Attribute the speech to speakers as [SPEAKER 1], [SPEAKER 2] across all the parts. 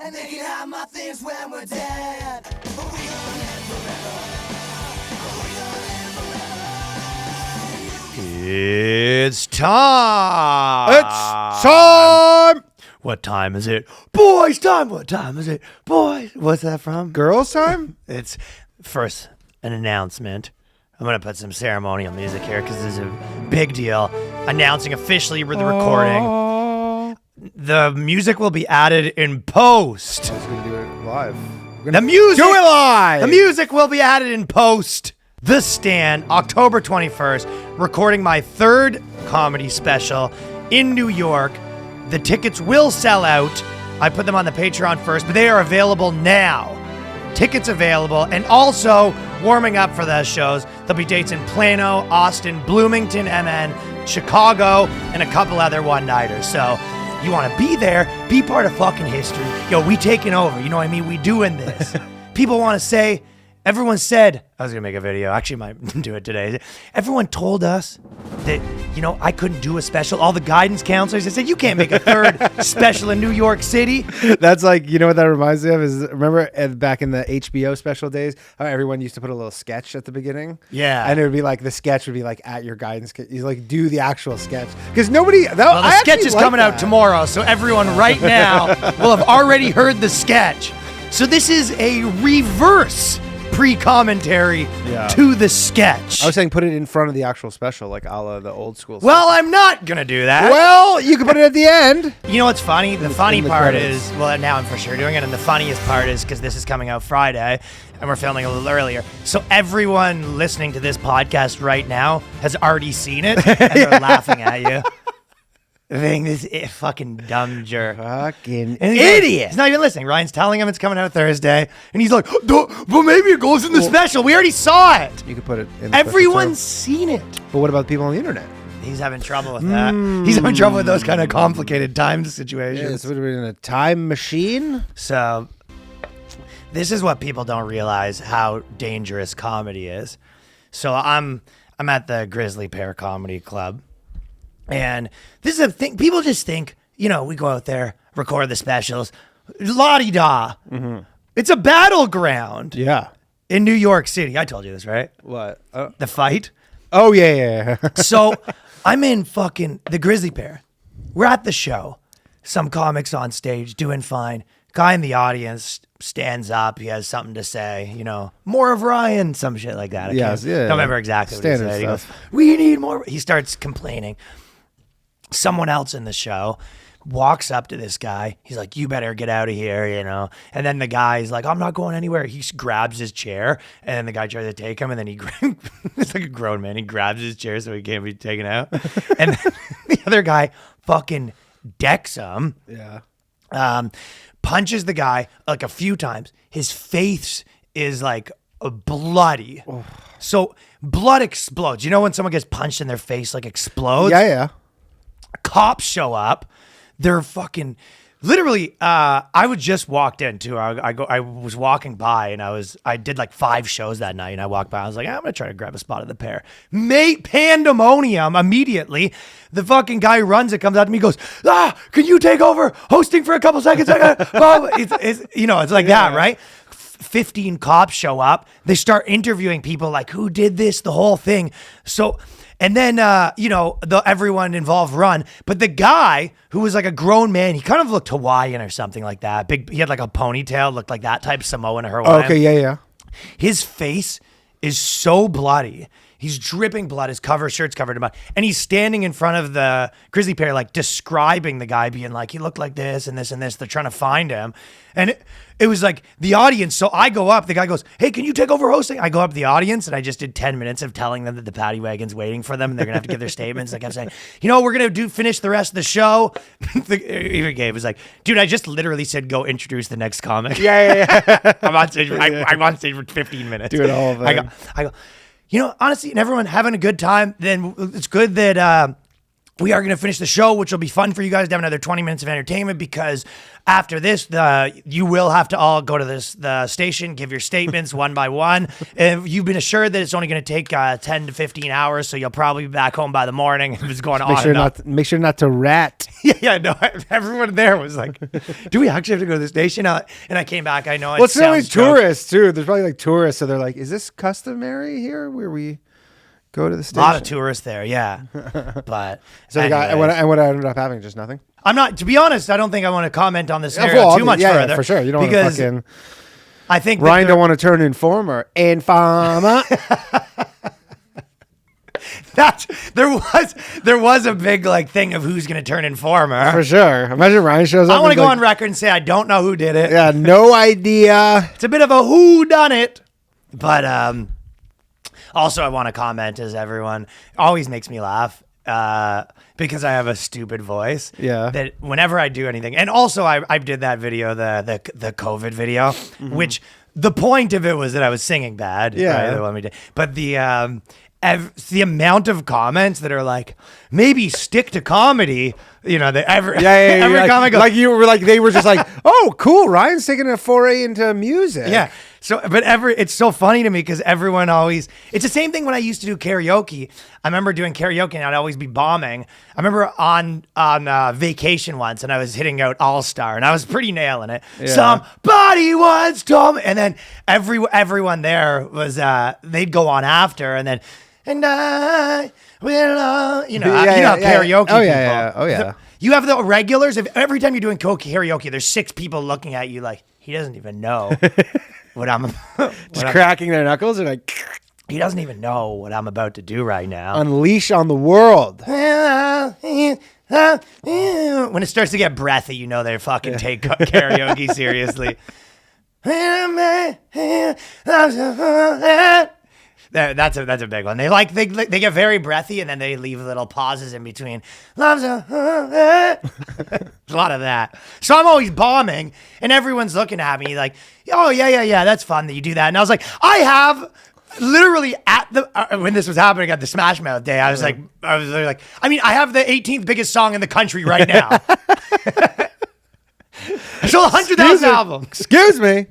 [SPEAKER 1] And they can have my things when we're dead. But we gonna live forever. We gonna live forever.
[SPEAKER 2] It's time.
[SPEAKER 3] It's time.
[SPEAKER 2] What time is it? Boys time. What time is it? Boys. What's that from?
[SPEAKER 3] Girls time?
[SPEAKER 2] It's first an announcement. I'm going to put some ceremonial music here because this is a big deal. Announcing officially with the recording. The music will be added in post.
[SPEAKER 3] I was going to do it live.
[SPEAKER 2] The music.
[SPEAKER 3] Do it live.
[SPEAKER 2] The music will be added in post. The Stand, October 21st, recording my third comedy special in New York. The tickets will sell out. I put them on the Patreon first, but they are available now. Tickets available, and also warming up for those shows. There'll be dates in Plano, Austin, Bloomington, MN, Chicago, and a couple other one-nighters. So you want to be there, be part of fucking history. Yo, we taking over. You know what I mean? We doing this. People want to say, everyone said, I was going to make a video. Actually, might do it today. Everyone told us that, you know, I couldn't do a special. All the guidance counselors, they said, you can't make a third special in New York City.
[SPEAKER 3] That's like, you know what that reminds me of is, remember back in the HBO special days, how everyone used to put a little sketch at the beginning?
[SPEAKER 2] Yeah.
[SPEAKER 3] And it would be like, the sketch would be like at your guidance. You like do the actual sketch. Because nobody,
[SPEAKER 2] Well, the sketch is coming out tomorrow, so everyone right now will have already heard the sketch. So this is a reverse pre-commentary to the sketch.
[SPEAKER 3] I was saying put it in front of the actual special, like a la the old school
[SPEAKER 2] Well, I'm not going to do that.
[SPEAKER 3] Well, you can put it at the end.
[SPEAKER 2] You know what's funny? The funny
[SPEAKER 3] the
[SPEAKER 2] part
[SPEAKER 3] credits.
[SPEAKER 2] is, well, now I'm for sure doing it, and the funniest part is because this is coming out Friday, and we're filming a little earlier. So everyone listening to this podcast right now has already seen it, and they're laughing at you. Thing this fucking dumb jerk.
[SPEAKER 3] Fucking
[SPEAKER 2] And idiot. He's not even listening. Ryan's telling him it's coming out Thursday, and he's like, but maybe it goes in the special. We already saw it.
[SPEAKER 3] You could put it in the
[SPEAKER 2] Everyone's seen it.
[SPEAKER 3] But what about the people on the internet?
[SPEAKER 2] He's having trouble with that. He's having trouble with those kind of complicated time situations.
[SPEAKER 3] Yeah, so we're in a time machine.
[SPEAKER 2] So this is what people don't realize how dangerous comedy is. So I'm at the Grizzly Pear Comedy Club. And this is a thing. People just think, you know, we go out there, record the specials, la-di-da. Mm-hmm. It's a battleground.
[SPEAKER 3] Yeah.
[SPEAKER 2] In New York City. I told you this, right?
[SPEAKER 3] What?
[SPEAKER 2] The fight.
[SPEAKER 3] Oh, yeah.
[SPEAKER 2] So I'm in fucking the Grizzly Pear. We're at the show. Some comics on stage doing fine. Guy in the audience stands up. He has something to say, you know, more of Ryan, some shit like that.
[SPEAKER 3] Yes, yeah.
[SPEAKER 2] Don't remember exactly what he
[SPEAKER 3] Standard
[SPEAKER 2] said. He goes,
[SPEAKER 3] stuff.
[SPEAKER 2] we need more. He starts complaining. Someone else in the show walks up to this guy. He's like, you better get out of here, you know. And then the guy's like, I'm not going anywhere. He grabs his chair, and then the guy tries to take him, and then it's like a grown man. He grabs his chair so he can't be taken out. And then the other guy fucking decks him.
[SPEAKER 3] Yeah.
[SPEAKER 2] Punches the guy like a few times. His face is like bloody. Oh. So blood explodes. You know when someone gets punched and their face like explodes?
[SPEAKER 3] Yeah.
[SPEAKER 2] Cops show up. They're fucking literally. I was just walked in too. I was walking by and I did like 5 shows that night, and I walked by. I was like, I'm gonna try to grab a spot at the Pear. Mate, pandemonium immediately. The fucking guy who runs it comes out to me, goes, can you take over hosting for a couple seconds? It's you know, it's like that, right? 15 cops show up. They start interviewing people like, who did this, the whole thing. So, and then, you know, everyone involved run. But the guy who was like a grown man, he kind of looked Hawaiian or something like that. He had like a ponytail, looked like that type Samoan or Hawaiian.
[SPEAKER 3] Okay, yeah.
[SPEAKER 2] His face is so bloody. He's dripping blood. His shirt's covered in blood. And he's standing in front of the Grizzly Pear, like describing the guy, being like, he looked like this and this and this. They're trying to find him. And it was like the audience. So I go up. The guy goes, hey, can you take over hosting? I go up to the audience, and I just did 10 minutes of telling them that the paddy wagon's waiting for them, and they're going to have to give their statements. I kept saying, you know, we're going to finish the rest of the show. Even Gabe was like, dude, I just literally said, go introduce the next comic.
[SPEAKER 3] Yeah.
[SPEAKER 2] I'm on stage. I'm on stage for 15 minutes.
[SPEAKER 3] Do it all of it.
[SPEAKER 2] I go, you know, honestly, and everyone having a good time, then it's good that we are going to finish the show, which will be fun for you guys to have another 20 minutes of entertainment, because after this, you will have to all go to the station, give your statements one by one. And you've been assured that it's only going to take 10 to 15 hours, so you'll probably be back home by the morning. It's going on and on.
[SPEAKER 3] Make sure not to rat.
[SPEAKER 2] Yeah, no, everyone there was like, do we actually have to go to the station? And I came back. I know
[SPEAKER 3] Well, it's always tourists, too. There's probably like tourists, so they're like, is this customary here where we go to the station?
[SPEAKER 2] A lot of tourists there, yeah. But
[SPEAKER 3] so what ended up having? Just nothing?
[SPEAKER 2] I'm not, to be honest, I don't think I want to comment on this scenario too much further.
[SPEAKER 3] Yeah, for sure. You don't want to fucking...
[SPEAKER 2] I think
[SPEAKER 3] Ryan don't want to turn informer. Informer.
[SPEAKER 2] There was a big like thing of who's going to turn informer.
[SPEAKER 3] For sure. Imagine Ryan shows up.
[SPEAKER 2] I want to go on record and say I don't know who did it.
[SPEAKER 3] Yeah, no idea.
[SPEAKER 2] It's a bit of a who done it. But also I want to comment, as everyone always makes me laugh because I have a stupid voice.
[SPEAKER 3] Yeah.
[SPEAKER 2] That whenever I do anything, and also I did that video, the COVID video, which the point of it was that I was singing bad.
[SPEAKER 3] Yeah.
[SPEAKER 2] Right? The one we did. But the amount of comments that are like, maybe stick to comedy, you know, every comment goes,
[SPEAKER 3] like you were like, they were just like, oh, cool, Ryan's taking a foray into music.
[SPEAKER 2] yeah. So, but it's so funny to me because everyone always, it's the same thing when I used to do karaoke. I remember doing karaoke and I'd always be bombing. I remember on vacation once and I was hitting out All Star and I was pretty nailing it.
[SPEAKER 3] Yeah.
[SPEAKER 2] Somebody once told me, and then everyone there was, they'd go on after and then, and I will, you know how karaoke
[SPEAKER 3] Oh,
[SPEAKER 2] people.
[SPEAKER 3] yeah. Oh, yeah.
[SPEAKER 2] You have the regulars. Every time you're doing karaoke, there's 6 people looking at you like, he doesn't even know what I'm
[SPEAKER 3] just cracking their knuckles and like,
[SPEAKER 2] he doesn't even know what I'm about to do right now.
[SPEAKER 3] Unleash on the world.
[SPEAKER 2] When it starts to get breathy, you know they fucking take karaoke seriously. That's a big one. They get very breathy and then they leave little pauses in between. There's a lot of that. So I'm always bombing and everyone's looking at me like, oh yeah, that's fun that you do that. And I was like, I have literally at the when this was happening at the Smash Mouth day, I was like, I mean, I have the 18th biggest song in the country right now. I sold 100,000 albums.
[SPEAKER 3] Excuse me.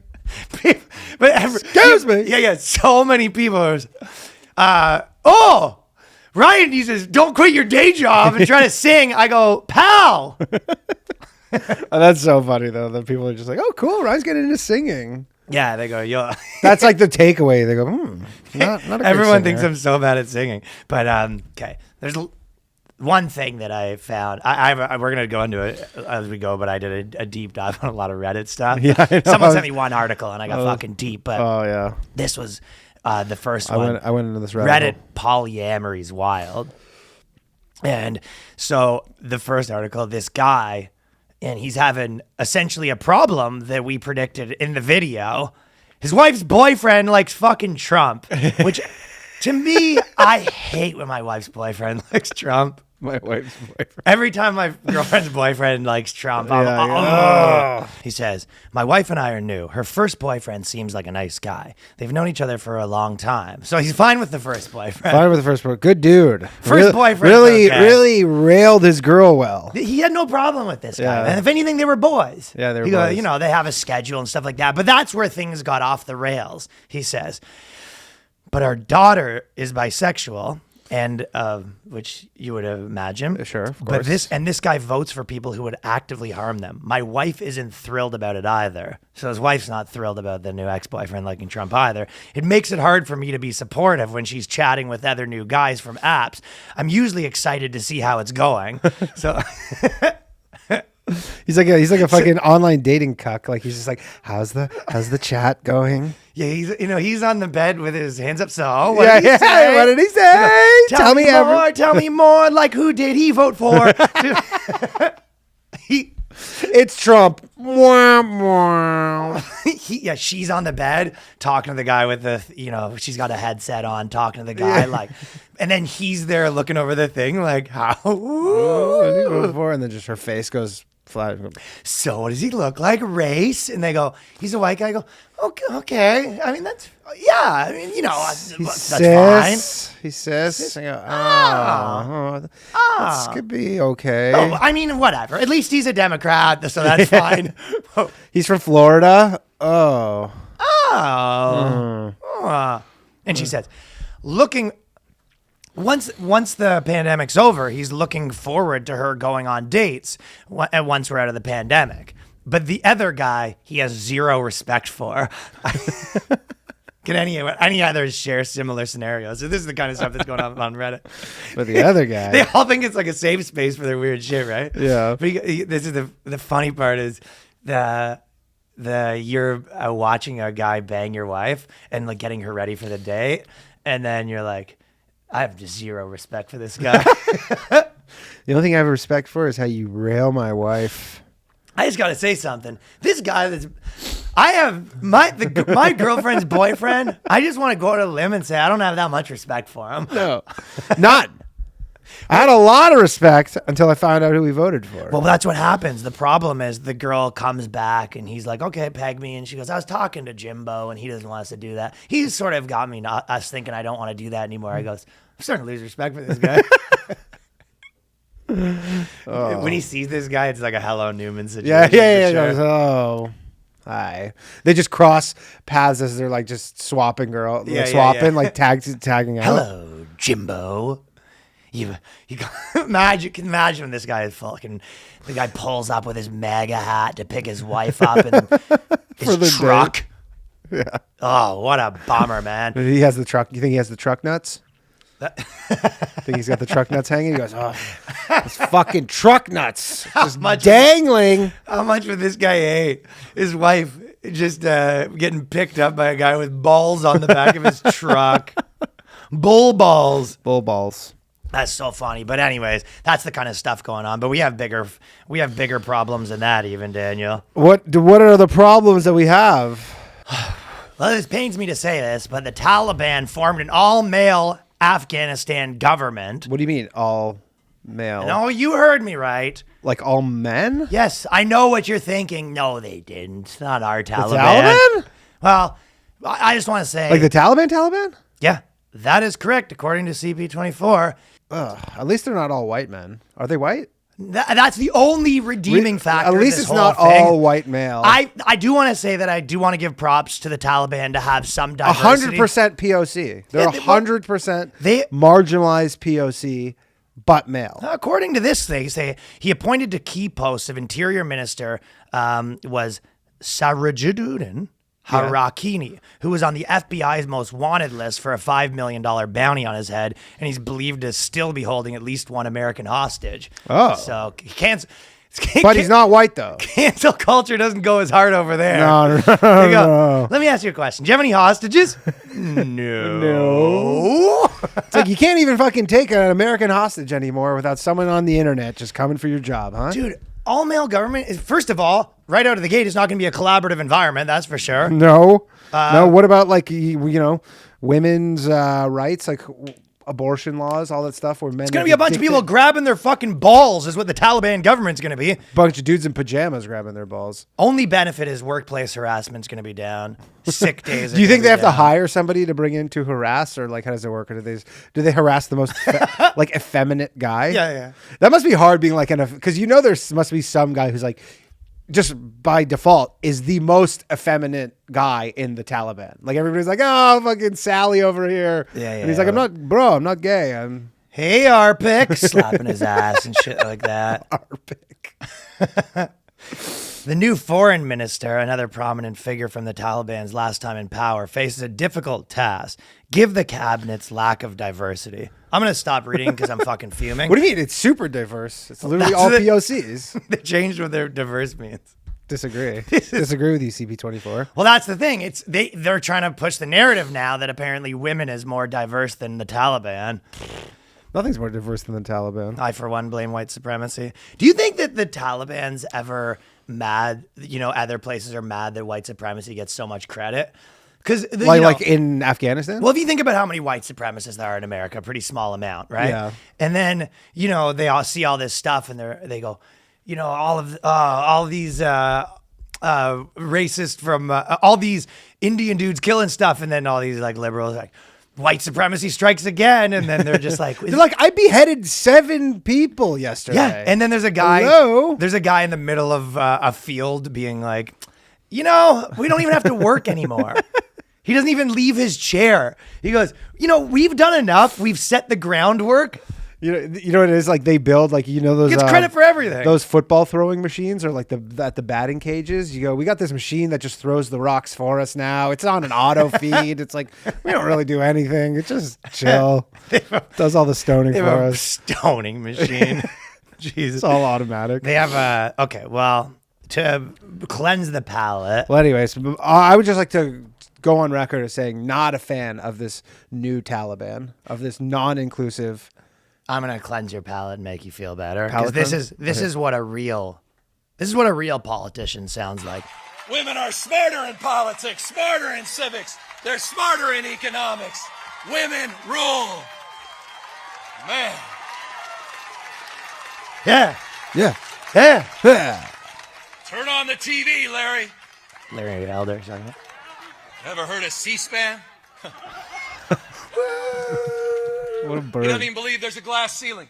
[SPEAKER 2] Excuse me. Yeah. So many people. Ryan, he says, don't quit your day job and try to sing. I go, pal.
[SPEAKER 3] Oh, that's so funny though. That people are just like, oh, cool. Ryan's getting into singing.
[SPEAKER 2] Yeah, they go, yo.
[SPEAKER 3] That's like the takeaway. They go, not a
[SPEAKER 2] Everyone thinks I'm so bad at singing. But okay, there's one thing that I found. We're gonna go into it as we go, but I did a deep dive on a lot of Reddit stuff.
[SPEAKER 3] Yeah,
[SPEAKER 2] Someone sent me one article and I got fucking deep. But
[SPEAKER 3] oh yeah,
[SPEAKER 2] this was the first one.
[SPEAKER 3] I went into this
[SPEAKER 2] Reddit polyamory's wild, and so the first article, this guy, and he's having essentially a problem that we predicted in the video. His wife's boyfriend likes fucking Trump, which to me, I hate when my wife's boyfriend likes Trump.
[SPEAKER 3] My wife's boyfriend.
[SPEAKER 2] Every time my girlfriend's boyfriend likes Trump, he says, my wife and I are new. Her first boyfriend seems like a nice guy. They've known each other for a long time. So he's fine with the first boyfriend.
[SPEAKER 3] Fine with the first boyfriend. Good dude.
[SPEAKER 2] First boyfriend.
[SPEAKER 3] Really railed his girl well.
[SPEAKER 2] He had no problem with this guy.
[SPEAKER 3] Yeah.
[SPEAKER 2] And if anything, they were boys.
[SPEAKER 3] Yeah, they were boys.
[SPEAKER 2] You know, they have a schedule and stuff like that. But that's where things got off the rails, he says. But our daughter is bisexual. And which you would imagine.
[SPEAKER 3] Sure, of course.
[SPEAKER 2] But this guy votes for people who would actively harm them. My wife isn't thrilled about it either. So his wife's not thrilled about the new ex-boyfriend liking Trump either. It makes it hard for me to be supportive when she's chatting with other new guys from apps. I'm usually excited to see how it's going. So
[SPEAKER 3] He's like a fucking online dating cuck. Like he's just like, how's the chat going?
[SPEAKER 2] yeah, he's on the bed with his hands up. So
[SPEAKER 3] What did he say?
[SPEAKER 2] Tell me more. Tell me more. Like who did he vote for?
[SPEAKER 3] It's Trump.
[SPEAKER 2] She's on the bed talking to the guy with the, she's got a headset on talking to the guy like, and then he's there looking over the thing like, how?
[SPEAKER 3] And then just her face goes Flat.
[SPEAKER 2] So what does he look like? Race? And they go, he's a white guy. I go, okay. I mean, that's, yeah. I mean, that's fine.
[SPEAKER 3] He says, I go, this could be okay.
[SPEAKER 2] Oh, I mean, whatever. At least he's a Democrat, so that's fine.
[SPEAKER 3] He's from Florida. Oh.
[SPEAKER 2] And she says, once the pandemic's over, he's looking forward to her going on dates once we're out of the pandemic. But the other guy, he has zero respect for. Can any others share similar scenarios? So this is the kind of stuff that's going on Reddit.
[SPEAKER 3] But the other guy,
[SPEAKER 2] they all think it's like a safe space for their weird shit, right?
[SPEAKER 3] Yeah.
[SPEAKER 2] But this is the funny part is you're watching a guy bang your wife and like getting her ready for the date, and then you're like, I have just zero respect for this guy.
[SPEAKER 3] The only thing I have respect for is how you rail my wife.
[SPEAKER 2] I just got to say something. This guy I have my girlfriend's boyfriend. I just want to go out on a limb and say I don't have that much respect for him.
[SPEAKER 3] No, none. I had a lot of respect until I found out who he voted for.
[SPEAKER 2] Well, that's what happens. The problem is the girl comes back and he's like, okay, peg me. And she goes, I was talking to Jimbo and he doesn't want us to do that. He's sort of got me us thinking I don't want to do that anymore. I goes, I'm starting to lose respect for this guy. When he sees this guy, it's like a Hello Newman situation.
[SPEAKER 3] Yeah.
[SPEAKER 2] Sure.
[SPEAKER 3] Goes, oh, hi. They just cross paths as they're like just swapping like tagging out.
[SPEAKER 2] Hello, Jimbo. You imagine when this guy is the guy pulls up with his MAGA hat to pick his wife up in his truck.
[SPEAKER 3] Yeah.
[SPEAKER 2] Oh, what a bummer, man.
[SPEAKER 3] He has the truck. You think he has the truck nuts? Think he's got the truck nuts hanging? He goes, oh, it's fucking truck nuts. Just dangling.
[SPEAKER 2] How much would this guy hate? His wife just getting picked up by a guy with balls on the back of his truck. Bull balls.
[SPEAKER 3] Bull balls.
[SPEAKER 2] That's so funny. But anyways, that's the kind of stuff going on. But we have bigger problems than that, even, Daniel.
[SPEAKER 3] What are the problems that we have?
[SPEAKER 2] Well, this pains me to say this, but the Taliban formed an all-male Afghanistan government.
[SPEAKER 3] What do you mean, all male?
[SPEAKER 2] No, you heard me right.
[SPEAKER 3] Like all men?
[SPEAKER 2] Yes, I know what you're thinking. No, they didn't. It's not our Taliban.
[SPEAKER 3] The Taliban?
[SPEAKER 2] Well, I just want to say...
[SPEAKER 3] Like the Taliban?
[SPEAKER 2] Yeah, that is correct, according to CP24.
[SPEAKER 3] At least they're not all white men. Are they white?
[SPEAKER 2] That's the only redeeming factor.
[SPEAKER 3] At least
[SPEAKER 2] of this
[SPEAKER 3] it's
[SPEAKER 2] whole
[SPEAKER 3] not
[SPEAKER 2] thing.
[SPEAKER 3] all white male.
[SPEAKER 2] I do want to say that I do want to give props to the Taliban to have some diversity.
[SPEAKER 3] 100% POC. They're 100%
[SPEAKER 2] they
[SPEAKER 3] marginalized POC, but male.
[SPEAKER 2] According to this, they say he appointed to key posts of Interior Minister was Sirajuddin Harakini, who was on the FBI's most wanted list for a $5 million bounty on his head, and he's believed to still be holding at least one American hostage.
[SPEAKER 3] Oh.
[SPEAKER 2] So he can't...
[SPEAKER 3] But he's not white, though.
[SPEAKER 2] Cancel culture doesn't go as hard over there.
[SPEAKER 3] No.
[SPEAKER 2] Let me ask you a question. Do you have any hostages? No.
[SPEAKER 3] It's like you can't even fucking take an American hostage anymore without someone on the internet just coming for your job, huh?
[SPEAKER 2] Dude, all male government is, first of all, right out of the gate, it's not going to be a collaborative environment. That's for sure.
[SPEAKER 3] No. No. What about like, women's rights, like abortion laws, all that stuff where men...
[SPEAKER 2] It's going to be a bunch of people grabbing their fucking balls is what the Taliban government's going to be.
[SPEAKER 3] Bunch of dudes in pajamas grabbing their balls.
[SPEAKER 2] Only benefit is workplace harassment's going to be down. Sick days.
[SPEAKER 3] Do you think they have to hire somebody to bring in to harass, or like how does it work? Or do they harass the most like effeminate guy?
[SPEAKER 2] Yeah.
[SPEAKER 3] That must be hard being like because there must be some guy who's like just by default is the most effeminate guy in the Taliban. Like everybody's like, oh, fucking Sally over here.
[SPEAKER 2] Yeah.
[SPEAKER 3] And he's like, I'm not gay. I'm
[SPEAKER 2] hey, Arpic, slapping his ass and shit like that.
[SPEAKER 3] Arpic.
[SPEAKER 2] The new foreign minister, another prominent figure from the Taliban's last time in power, faces a difficult task. Give the cabinet's lack of diversity. I'm going to stop reading because I'm fucking fuming.
[SPEAKER 3] What do you mean? It's super diverse. It's literally all POCs.
[SPEAKER 2] They changed what their diverse means.
[SPEAKER 3] Disagree. Disagree with you, CP24.
[SPEAKER 2] Well, that's the thing. They're trying to push the narrative now that apparently women is more diverse than the Taliban.
[SPEAKER 3] Nothing's more diverse than the Taliban.
[SPEAKER 2] I, for one, blame white supremacy. Do you think that the Taliban's ever mad, other places are mad that white supremacy gets so much credit? Because
[SPEAKER 3] like in Afghanistan?
[SPEAKER 2] Well, if you think about how many white supremacists there are in America, a pretty small amount, right?
[SPEAKER 3] Yeah.
[SPEAKER 2] And then, they all see all this stuff and they go, all these racist from all these Indian dudes killing stuff, and then all these like liberals like white supremacy strikes again, and then they're just like
[SPEAKER 3] They're like, I beheaded 7 people yesterday.
[SPEAKER 2] yeah, and then there's a guy.
[SPEAKER 3] Hello?
[SPEAKER 2] There's a guy in the middle of a field being like, we don't even have to work anymore. He doesn't even leave his chair. He goes, we've done enough. We've set the groundwork.
[SPEAKER 3] You know what it is? Like they build like those
[SPEAKER 2] Gets credit for everything.
[SPEAKER 3] Those football throwing machines or like at the batting cages. You go, we got this machine that just throws the rocks for us now. It's on an auto feed. It's like we don't really do anything. It's just chill. Does all the stoning
[SPEAKER 2] They
[SPEAKER 3] for
[SPEAKER 2] have a
[SPEAKER 3] us.
[SPEAKER 2] stoning machine. Jesus.
[SPEAKER 3] It's all automatic.
[SPEAKER 2] They have to cleanse the palate.
[SPEAKER 3] Well, anyways, I would just like to go on record as saying not a fan of this new Taliban, of this non-inclusive.
[SPEAKER 2] I'm gonna cleanse your palate and make you feel better.
[SPEAKER 3] Palate
[SPEAKER 2] Because this is what a real politician sounds like.
[SPEAKER 1] Women are smarter in politics, smarter in civics. They're smarter in economics. Women rule. Man.
[SPEAKER 2] Yeah.
[SPEAKER 3] Yeah.
[SPEAKER 2] Yeah.
[SPEAKER 3] Yeah.
[SPEAKER 1] Turn on the TV, Larry.
[SPEAKER 2] Larry Elder. Sorry.
[SPEAKER 1] Ever heard of C-SPAN?
[SPEAKER 3] What a
[SPEAKER 1] He
[SPEAKER 3] bird.
[SPEAKER 1] doesn't even believe there's a glass ceiling.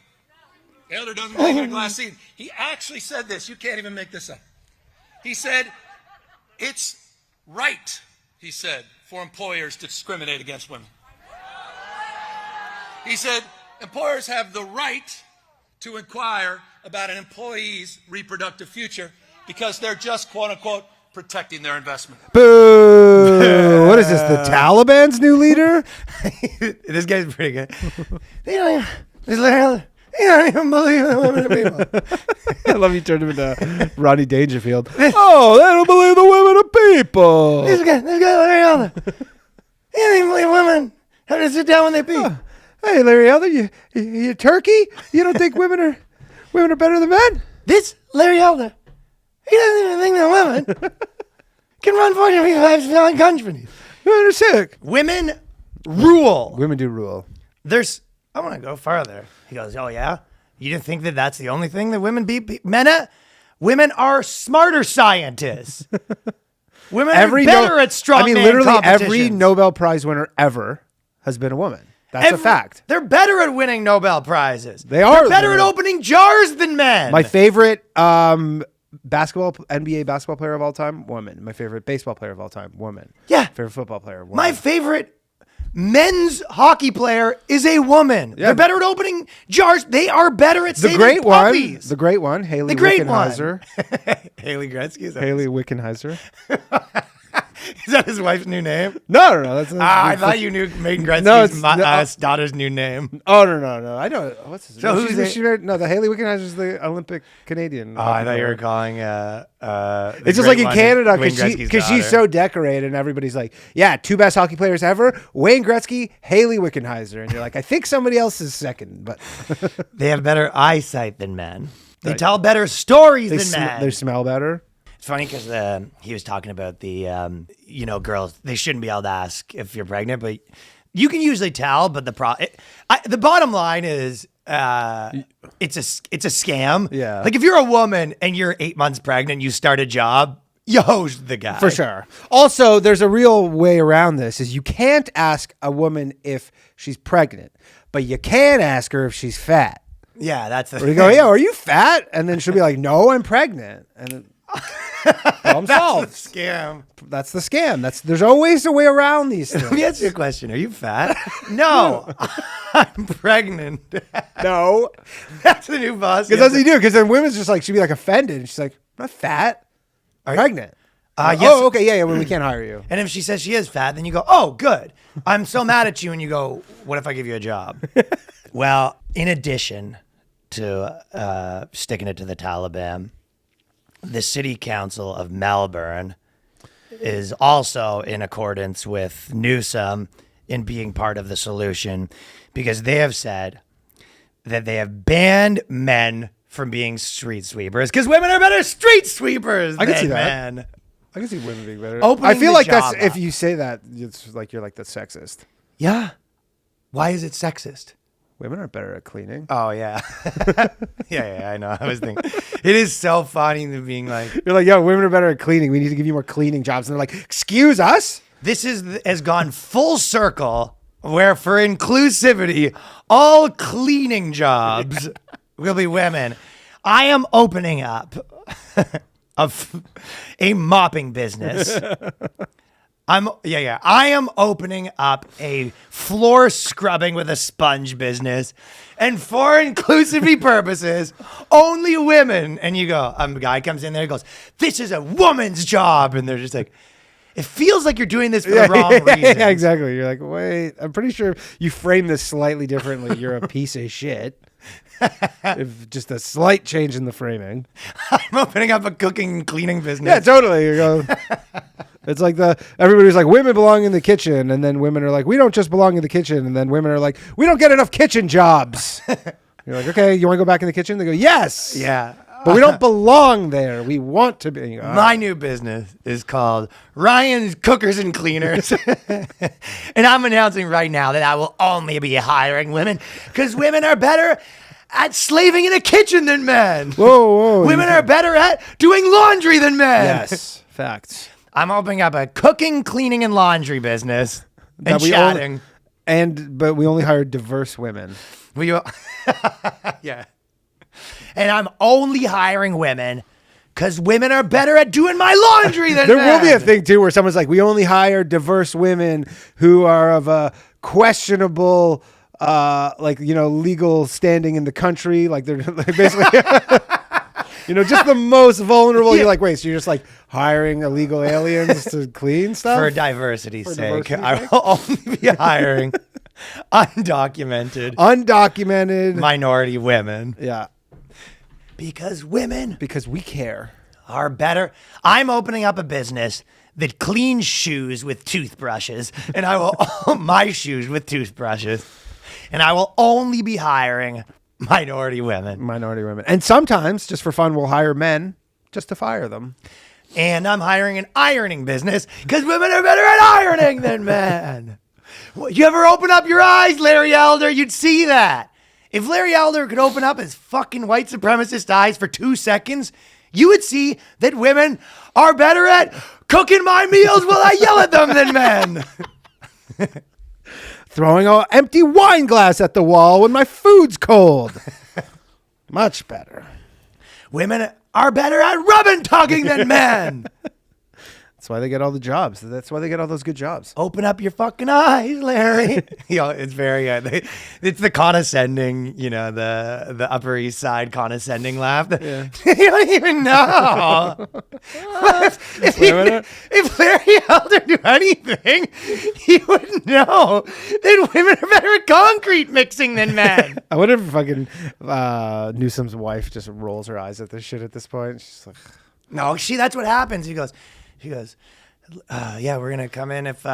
[SPEAKER 1] Elder doesn't believe in a glass ceiling. He actually said this. You can't even make this up. He said, it's right, he said, for employers to discriminate against women. He said, employers have the right to inquire about an employee's reproductive future because they're just, quote unquote, protecting their investment.
[SPEAKER 3] Boo! What is this? The Taliban's new leader?
[SPEAKER 2] This guy's pretty good. They don't even believe in women and people.
[SPEAKER 3] I love you turned him into Rodney Dangerfield. Oh, they don't believe the women are people.
[SPEAKER 2] This guy, Larry Elder. He don't even believe women have to sit down when they pee.
[SPEAKER 3] Hey, Larry Elder, you turkey? You don't think women are better than men?
[SPEAKER 2] This Larry Elder, he doesn't even think that women can run 45 countries.
[SPEAKER 3] Women are sick.
[SPEAKER 2] Women rule.
[SPEAKER 3] Women do rule.
[SPEAKER 2] I want to go further. He goes, oh yeah? You didn't think that that's the only thing that women beat men at? Women are smarter scientists. Women are better at strongman
[SPEAKER 3] literally every
[SPEAKER 2] competitions.
[SPEAKER 3] Nobel Prize winner ever has been a woman. That's a fact.
[SPEAKER 2] They're better at winning Nobel Prizes.
[SPEAKER 3] They are.
[SPEAKER 2] They're better at opening jars than men.
[SPEAKER 3] My favorite NBA basketball player of all time, woman. My favorite baseball player of all time, woman.
[SPEAKER 2] Yeah.
[SPEAKER 3] Favorite football player, woman.
[SPEAKER 2] My favorite men's hockey player is a woman.
[SPEAKER 3] Yeah.
[SPEAKER 2] They're better at opening jars. They are better at saving puppies.
[SPEAKER 3] The great one, Haley
[SPEAKER 2] The great
[SPEAKER 3] Wickenheiser.
[SPEAKER 2] Haley Gretzky. Is that,
[SPEAKER 3] Haley Wickenheiser.
[SPEAKER 2] is that his wife's new name?
[SPEAKER 3] No. That's
[SPEAKER 2] I thought you knew Megan
[SPEAKER 3] No,
[SPEAKER 2] Gretzky's daughter's new name.
[SPEAKER 3] Oh no! I know what's his.
[SPEAKER 2] So
[SPEAKER 3] name?
[SPEAKER 2] who's
[SPEAKER 3] the Haley Wickenheiser is the Olympic Canadian.
[SPEAKER 2] Oh, I thought you were calling.
[SPEAKER 3] It's just like in Canada because she's so decorated and everybody's like, yeah, 2 best hockey players ever: Wayne Gretzky, Haley Wickenheiser, and you're like, I think somebody else is second, but
[SPEAKER 2] They have better eyesight than men. They tell better stories than men.
[SPEAKER 3] they smell better.
[SPEAKER 2] It's funny because he was talking about the, girls, they shouldn't be able to ask if you're pregnant, but you can usually tell. But the bottom line is it's a scam.
[SPEAKER 3] Yeah.
[SPEAKER 2] Like if you're a woman and you're 8 months pregnant, you start a job, you hose the guy.
[SPEAKER 3] For sure. Also, there's a real way around this is you can't ask a woman if she's pregnant, but you can ask her if she's fat.
[SPEAKER 2] Yeah, that's the
[SPEAKER 3] Where you go, yeah, are you fat? And then she'll be like, no, I'm pregnant. And problem solved.
[SPEAKER 2] That's the scam.
[SPEAKER 3] That's the scam. There's always a way around these
[SPEAKER 2] Let me
[SPEAKER 3] things.
[SPEAKER 2] ask you a question. Are you fat? No, I'm pregnant.
[SPEAKER 3] No.
[SPEAKER 2] That's the new boss.
[SPEAKER 3] Because that's what you do. Because then women's just like, she'd be like offended. And she's like, I'm not fat. I'm pregnant.
[SPEAKER 2] Yes.
[SPEAKER 3] Oh, okay. Yeah. Well, we can't hire you.
[SPEAKER 2] And if she says she is fat, then you go, oh, good. I'm so mad at you. And you go, what if I give you a job? Well, in addition to sticking it to the Taliban, the city council of Melbourne is also in accordance with Newsom in being part of the solution because they have said that they have banned men from being street sweepers because women are better street sweepers
[SPEAKER 3] I can see
[SPEAKER 2] than
[SPEAKER 3] that.
[SPEAKER 2] men.
[SPEAKER 3] I can see women being better.
[SPEAKER 2] Opening
[SPEAKER 3] I feel
[SPEAKER 2] the
[SPEAKER 3] like that's,
[SPEAKER 2] job
[SPEAKER 3] if
[SPEAKER 2] up.
[SPEAKER 3] you say that, it's like, you're like, that's sexist.
[SPEAKER 2] Yeah. Why is it sexist?
[SPEAKER 3] Women are better at cleaning.
[SPEAKER 2] Oh, yeah. yeah, I know. I was thinking. It is so funny to being like...
[SPEAKER 3] You're like, yo, women are better at cleaning. We need to give you more cleaning jobs. And they're like, excuse us?
[SPEAKER 2] This has gone full circle where for inclusivity, all cleaning jobs will be women. I am opening up a mopping business. I am opening up a floor scrubbing with a sponge business. And for inclusivity purposes, only women. And you go, a guy comes in there and goes, this is a woman's job. And they're just like, it feels like you're doing this for the wrong reason.
[SPEAKER 3] Yeah, exactly. You're like, wait, I'm pretty sure you frame this slightly differently. You're a piece of shit. If just a slight change in the framing.
[SPEAKER 2] I'm opening up a cooking and cleaning business.
[SPEAKER 3] Yeah, totally. You go. It's like everybody's like, women belong in the kitchen, and then women are like, we don't just belong in the kitchen, and then women are like, we don't get enough kitchen jobs. You're like, okay, you want to go back in the kitchen? They go, yes.
[SPEAKER 2] Yeah.
[SPEAKER 3] But we don't belong there. We want to be.
[SPEAKER 2] My new business is called Ryan's Cookers and Cleaners. And I'm announcing right now that I will only be hiring women because women are better at slaving in a kitchen than men.
[SPEAKER 3] Whoa.
[SPEAKER 2] Women are better at doing laundry than men.
[SPEAKER 3] Yes, facts.
[SPEAKER 2] I'm opening up a cooking, cleaning, and laundry business and chatting.
[SPEAKER 3] But we only hire diverse women.
[SPEAKER 2] Yeah. And I'm only hiring women because women are better at doing my laundry than
[SPEAKER 3] There
[SPEAKER 2] men.
[SPEAKER 3] will be a thing, too, where someone's like, we only hire diverse women who are of a questionable, legal standing in the country. Like, they're like basically, just the most vulnerable.
[SPEAKER 2] Yeah.
[SPEAKER 3] You're like, wait, so you're just like hiring illegal aliens to clean stuff?
[SPEAKER 2] For diversity's sake,
[SPEAKER 3] diversity's
[SPEAKER 2] I will only be hiring undocumented minority women.
[SPEAKER 3] Yeah.
[SPEAKER 2] Because women
[SPEAKER 3] Because we care.
[SPEAKER 2] are better. I'm opening up a business that cleans shoes with toothbrushes, and I will my shoes with toothbrushes, and I will only be hiring minority women.
[SPEAKER 3] And sometimes, just for fun, we'll hire men just to fire them.
[SPEAKER 2] And I'm hiring an ironing business because women are better at ironing than men. You ever open up your eyes, Larry Elder? You'd see that. If Larry Elder could open up his fucking white supremacist eyes for 2 seconds, you would see that women are better at cooking my meals while I yell at them than men.
[SPEAKER 3] Throwing an empty wine glass at the wall when my food's cold. Much better.
[SPEAKER 2] Women are better at rub and tugging than men.
[SPEAKER 3] That's why they get all the jobs. That's why they get all those good jobs.
[SPEAKER 2] Open up your fucking eyes, Larry. It's very, it's the condescending, the Upper East Side condescending laugh.
[SPEAKER 3] Yeah.
[SPEAKER 2] You don't even know. if Larry Elder knew anything, he would know that women are better at concrete mixing than men.
[SPEAKER 3] I wonder if fucking Newsom's wife just rolls her eyes at this shit at this point. She's like,
[SPEAKER 2] No, that's what happens. She goes, yeah, we're gonna come in if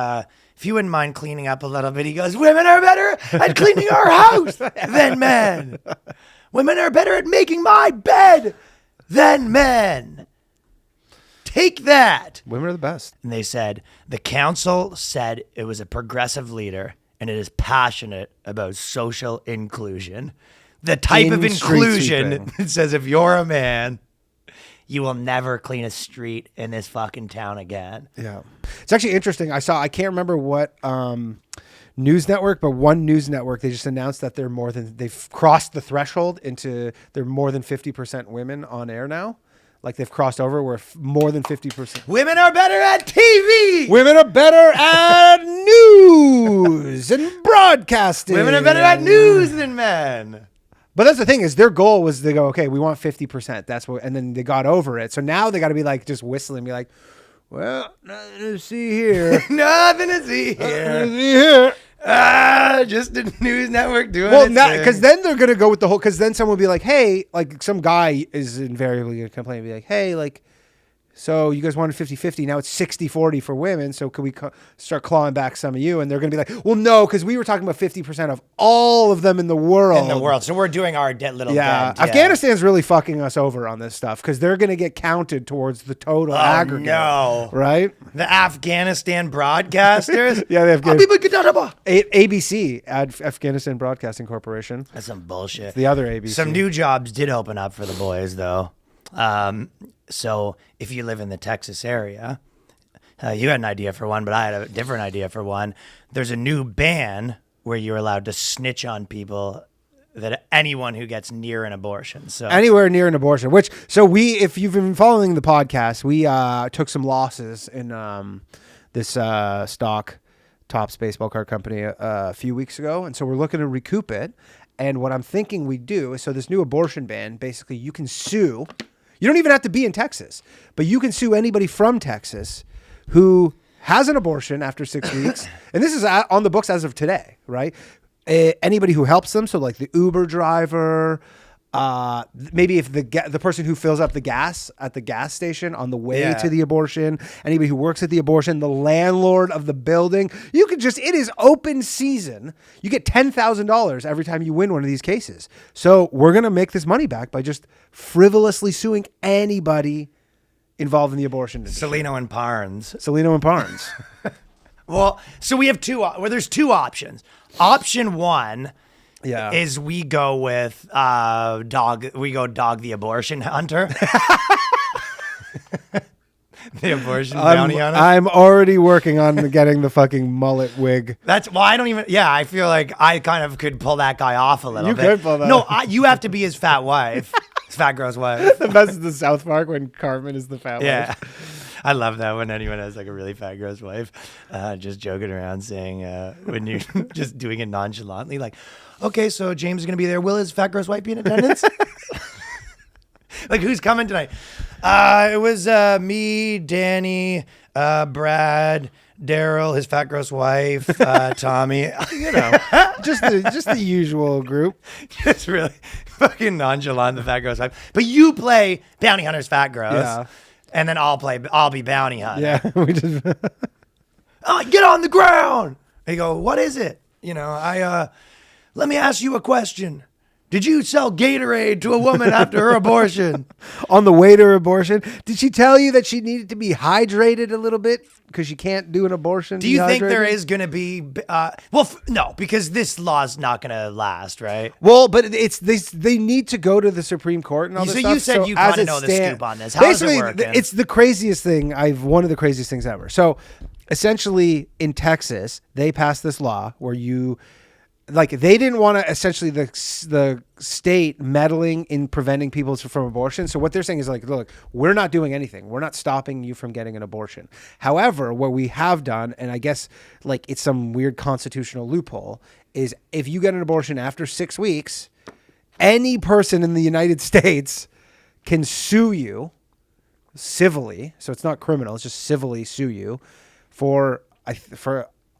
[SPEAKER 2] you wouldn't mind cleaning up a little bit. He goes, women are better at cleaning our house than men. Women are better at making my bed than men. Take that.
[SPEAKER 3] women are the best.
[SPEAKER 2] And they said, the council said it was a progressive leader and it is passionate about social inclusion. The type of
[SPEAKER 3] In street
[SPEAKER 2] inclusion
[SPEAKER 3] sweeping.
[SPEAKER 2] that says if you're a man, you will never clean a street in this fucking town again.
[SPEAKER 3] Yeah. It's actually interesting. I can't remember what news network, but one news network, they just announced that they've crossed the threshold they're more than 50% women on air now. Like they've crossed over where more than 50%.
[SPEAKER 2] Women are better at TV.
[SPEAKER 3] Women are better at news and broadcasting.
[SPEAKER 2] Women are better at news than men.
[SPEAKER 3] But that's the thing is their goal was to go, okay, we want 50%. That's what, and then they got over it. So now they got to be like just whistling, be like, well, nothing to see here.
[SPEAKER 2] Nothing to see here. Just a news network doing it.
[SPEAKER 3] Well, because then they're gonna go with the whole. Because then someone will be like, hey, like some guy is invariably gonna complain, and be like, hey, like So you guys wanted 50-50. Now it's 60-40 for women. So could we start clawing back some of you? And they're going to be like, well, no, because we were talking about 50% of all of them in the world.
[SPEAKER 2] So we're doing our little dent,
[SPEAKER 3] Afghanistan's really fucking us over on this stuff because they're going to get counted towards the total aggregate.
[SPEAKER 2] No.
[SPEAKER 3] Right?
[SPEAKER 2] The Afghanistan broadcasters?
[SPEAKER 3] Yeah, they have ABC, Afghanistan Broadcasting Corporation.
[SPEAKER 2] That's some bullshit.
[SPEAKER 3] It's the other ABC.
[SPEAKER 2] Some new jobs did open up for the boys, though. So if you live in the Texas area, you had an idea for one, but I had a different idea for one. There's a new ban where you're allowed to snitch on people, that anyone who gets near an abortion. So
[SPEAKER 3] anywhere near an abortion, if you've been following the podcast, we took some losses in this stock Topps baseball card company a few weeks ago. And so we're looking to recoup it. And what I'm thinking we do is, so this new abortion ban, basically you can sue. You don't even have to be in Texas, but you can sue anybody from Texas who has an abortion after 6 weeks. And this is on the books as of today, right? Anybody who helps them. So like the Uber driver, maybe if the person who fills up the gas at the gas station on the way to the abortion, anybody who works at the abortion, the landlord of the building, it is open season. You get $10,000 every time you win one of these cases. So we're going to make this money back by just frivolously suing anybody involved in the abortion industry.
[SPEAKER 2] Salino and Parnes. Well, so we have there's two options. Option one is we go with dog the abortion hunter. The abortion bounty hunter.
[SPEAKER 3] I'm already working on getting the fucking mullet wig.
[SPEAKER 2] I feel like I kind of could pull that guy off a little bit. You could pull that. No, you have to be his fat wife. His fat girl's wife.
[SPEAKER 3] The best is the South Park when Cartman is the fat wife.
[SPEAKER 2] I love that when anyone has like a really fat girl's wife, just joking around saying, when you're just doing it nonchalantly, like, okay, so James is going to be there. Will his fat girl's wife be in attendance? Like, who's coming tonight? It was me, Danny, Brad, Daryl, his fat girl's wife, Tommy.
[SPEAKER 3] Just the usual group.
[SPEAKER 2] Just really fucking nonchalant, the fat girl's wife. But you play bounty hunter's fat girls. Yeah. And then I'll be bounty hunter.
[SPEAKER 3] Yeah, we just
[SPEAKER 2] get on the ground. They go, what is it? Let me ask you a question. Did you sell Gatorade to a woman after her abortion?
[SPEAKER 3] On the way to her abortion? Did she tell you that she needed to be hydrated a little bit because she can't do an abortion?
[SPEAKER 2] Do you think there is going to be... no, because this law's not going to last, right?
[SPEAKER 3] Well, but they need to go to the Supreme Court and all this stuff.
[SPEAKER 2] So you said you kind of know the scoop on this. How does it work?
[SPEAKER 3] It's the craziest thing. One of the craziest things ever. So essentially in Texas, they passed this law where they didn't want to essentially the state meddling in preventing people from abortion. So what they're saying is like, look, we're not doing anything. We're not stopping you from getting an abortion. However, what we have done, and I guess like it's some weird constitutional loophole, is if you get an abortion after 6 weeks, any person in the United States can sue you civilly. So it's not criminal. It's just civilly sue you for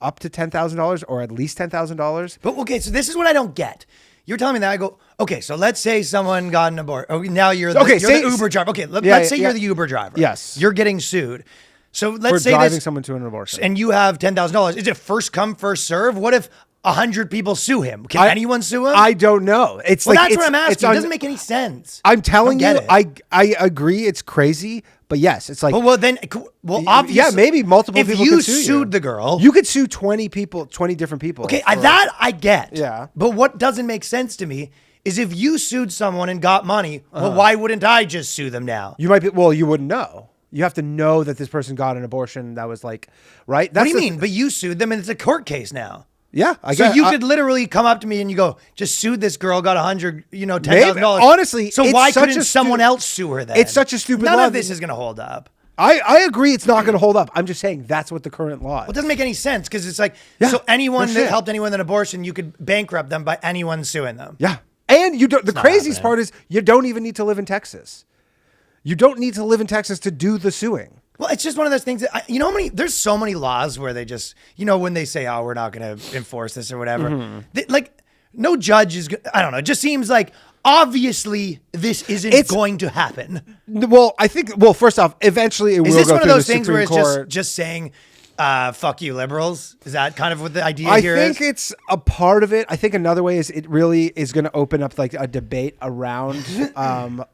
[SPEAKER 3] up to $10,000 or at least $10,000.
[SPEAKER 2] But okay, so this is what I don't get. You're telling me that. I go, okay, so let's say someone got an abortion. Oh, now you're the Uber driver. Okay, let's say you're the Uber driver.
[SPEAKER 3] Yes.
[SPEAKER 2] You're getting sued. So let's say
[SPEAKER 3] driving someone to an abortion.
[SPEAKER 2] And you have $10,000. Is it first come, first serve? What if 100 people sue him? Can anyone sue him?
[SPEAKER 3] I don't know. That's what I'm
[SPEAKER 2] asking. It doesn't make any sense.
[SPEAKER 3] I'm telling you, I agree. It's crazy. But yes, it's like...
[SPEAKER 2] obviously...
[SPEAKER 3] Yeah, maybe multiple people could sue you.
[SPEAKER 2] If you sued the girl...
[SPEAKER 3] You could sue 20 different people.
[SPEAKER 2] Okay, that I get.
[SPEAKER 3] Yeah.
[SPEAKER 2] But what doesn't make sense to me is if you sued someone and got money, well, why wouldn't I just sue them now?
[SPEAKER 3] You wouldn't know. You have to know that this person got an abortion that was like... Right?
[SPEAKER 2] What do you mean? But you sued them and it's a court case now.
[SPEAKER 3] Yeah,
[SPEAKER 2] So you could literally come up to me and you go, just sued this girl, got $10,000.
[SPEAKER 3] Honestly,
[SPEAKER 2] so why couldn't someone else sue her then?
[SPEAKER 3] It's such a stupid law.
[SPEAKER 2] None of this is going to hold up.
[SPEAKER 3] I agree it's not going to hold up. I'm just saying that's what the current law is.
[SPEAKER 2] Well, it doesn't make any sense because it's like, so anyone that helped anyone with an abortion, you could bankrupt them by anyone suing them.
[SPEAKER 3] Yeah. And the craziest part is you don't even need to live in Texas. You don't need to live in Texas to do the suing.
[SPEAKER 2] Well, it's just one of those things that, there's so many laws where they just, when they say, oh, we're not going to enforce this or whatever, no judge is, I don't know, it just seems like obviously this isn't going to happen.
[SPEAKER 3] Well, I think. Well, first off, eventually it will go
[SPEAKER 2] Is this one of
[SPEAKER 3] through
[SPEAKER 2] those
[SPEAKER 3] the
[SPEAKER 2] things
[SPEAKER 3] Supreme
[SPEAKER 2] where it's
[SPEAKER 3] Court.
[SPEAKER 2] just saying, fuck you liberals? Is that kind of what the idea
[SPEAKER 3] I
[SPEAKER 2] here
[SPEAKER 3] think
[SPEAKER 2] is?
[SPEAKER 3] it's a part of it. I think another way is it really is going to open up like a debate around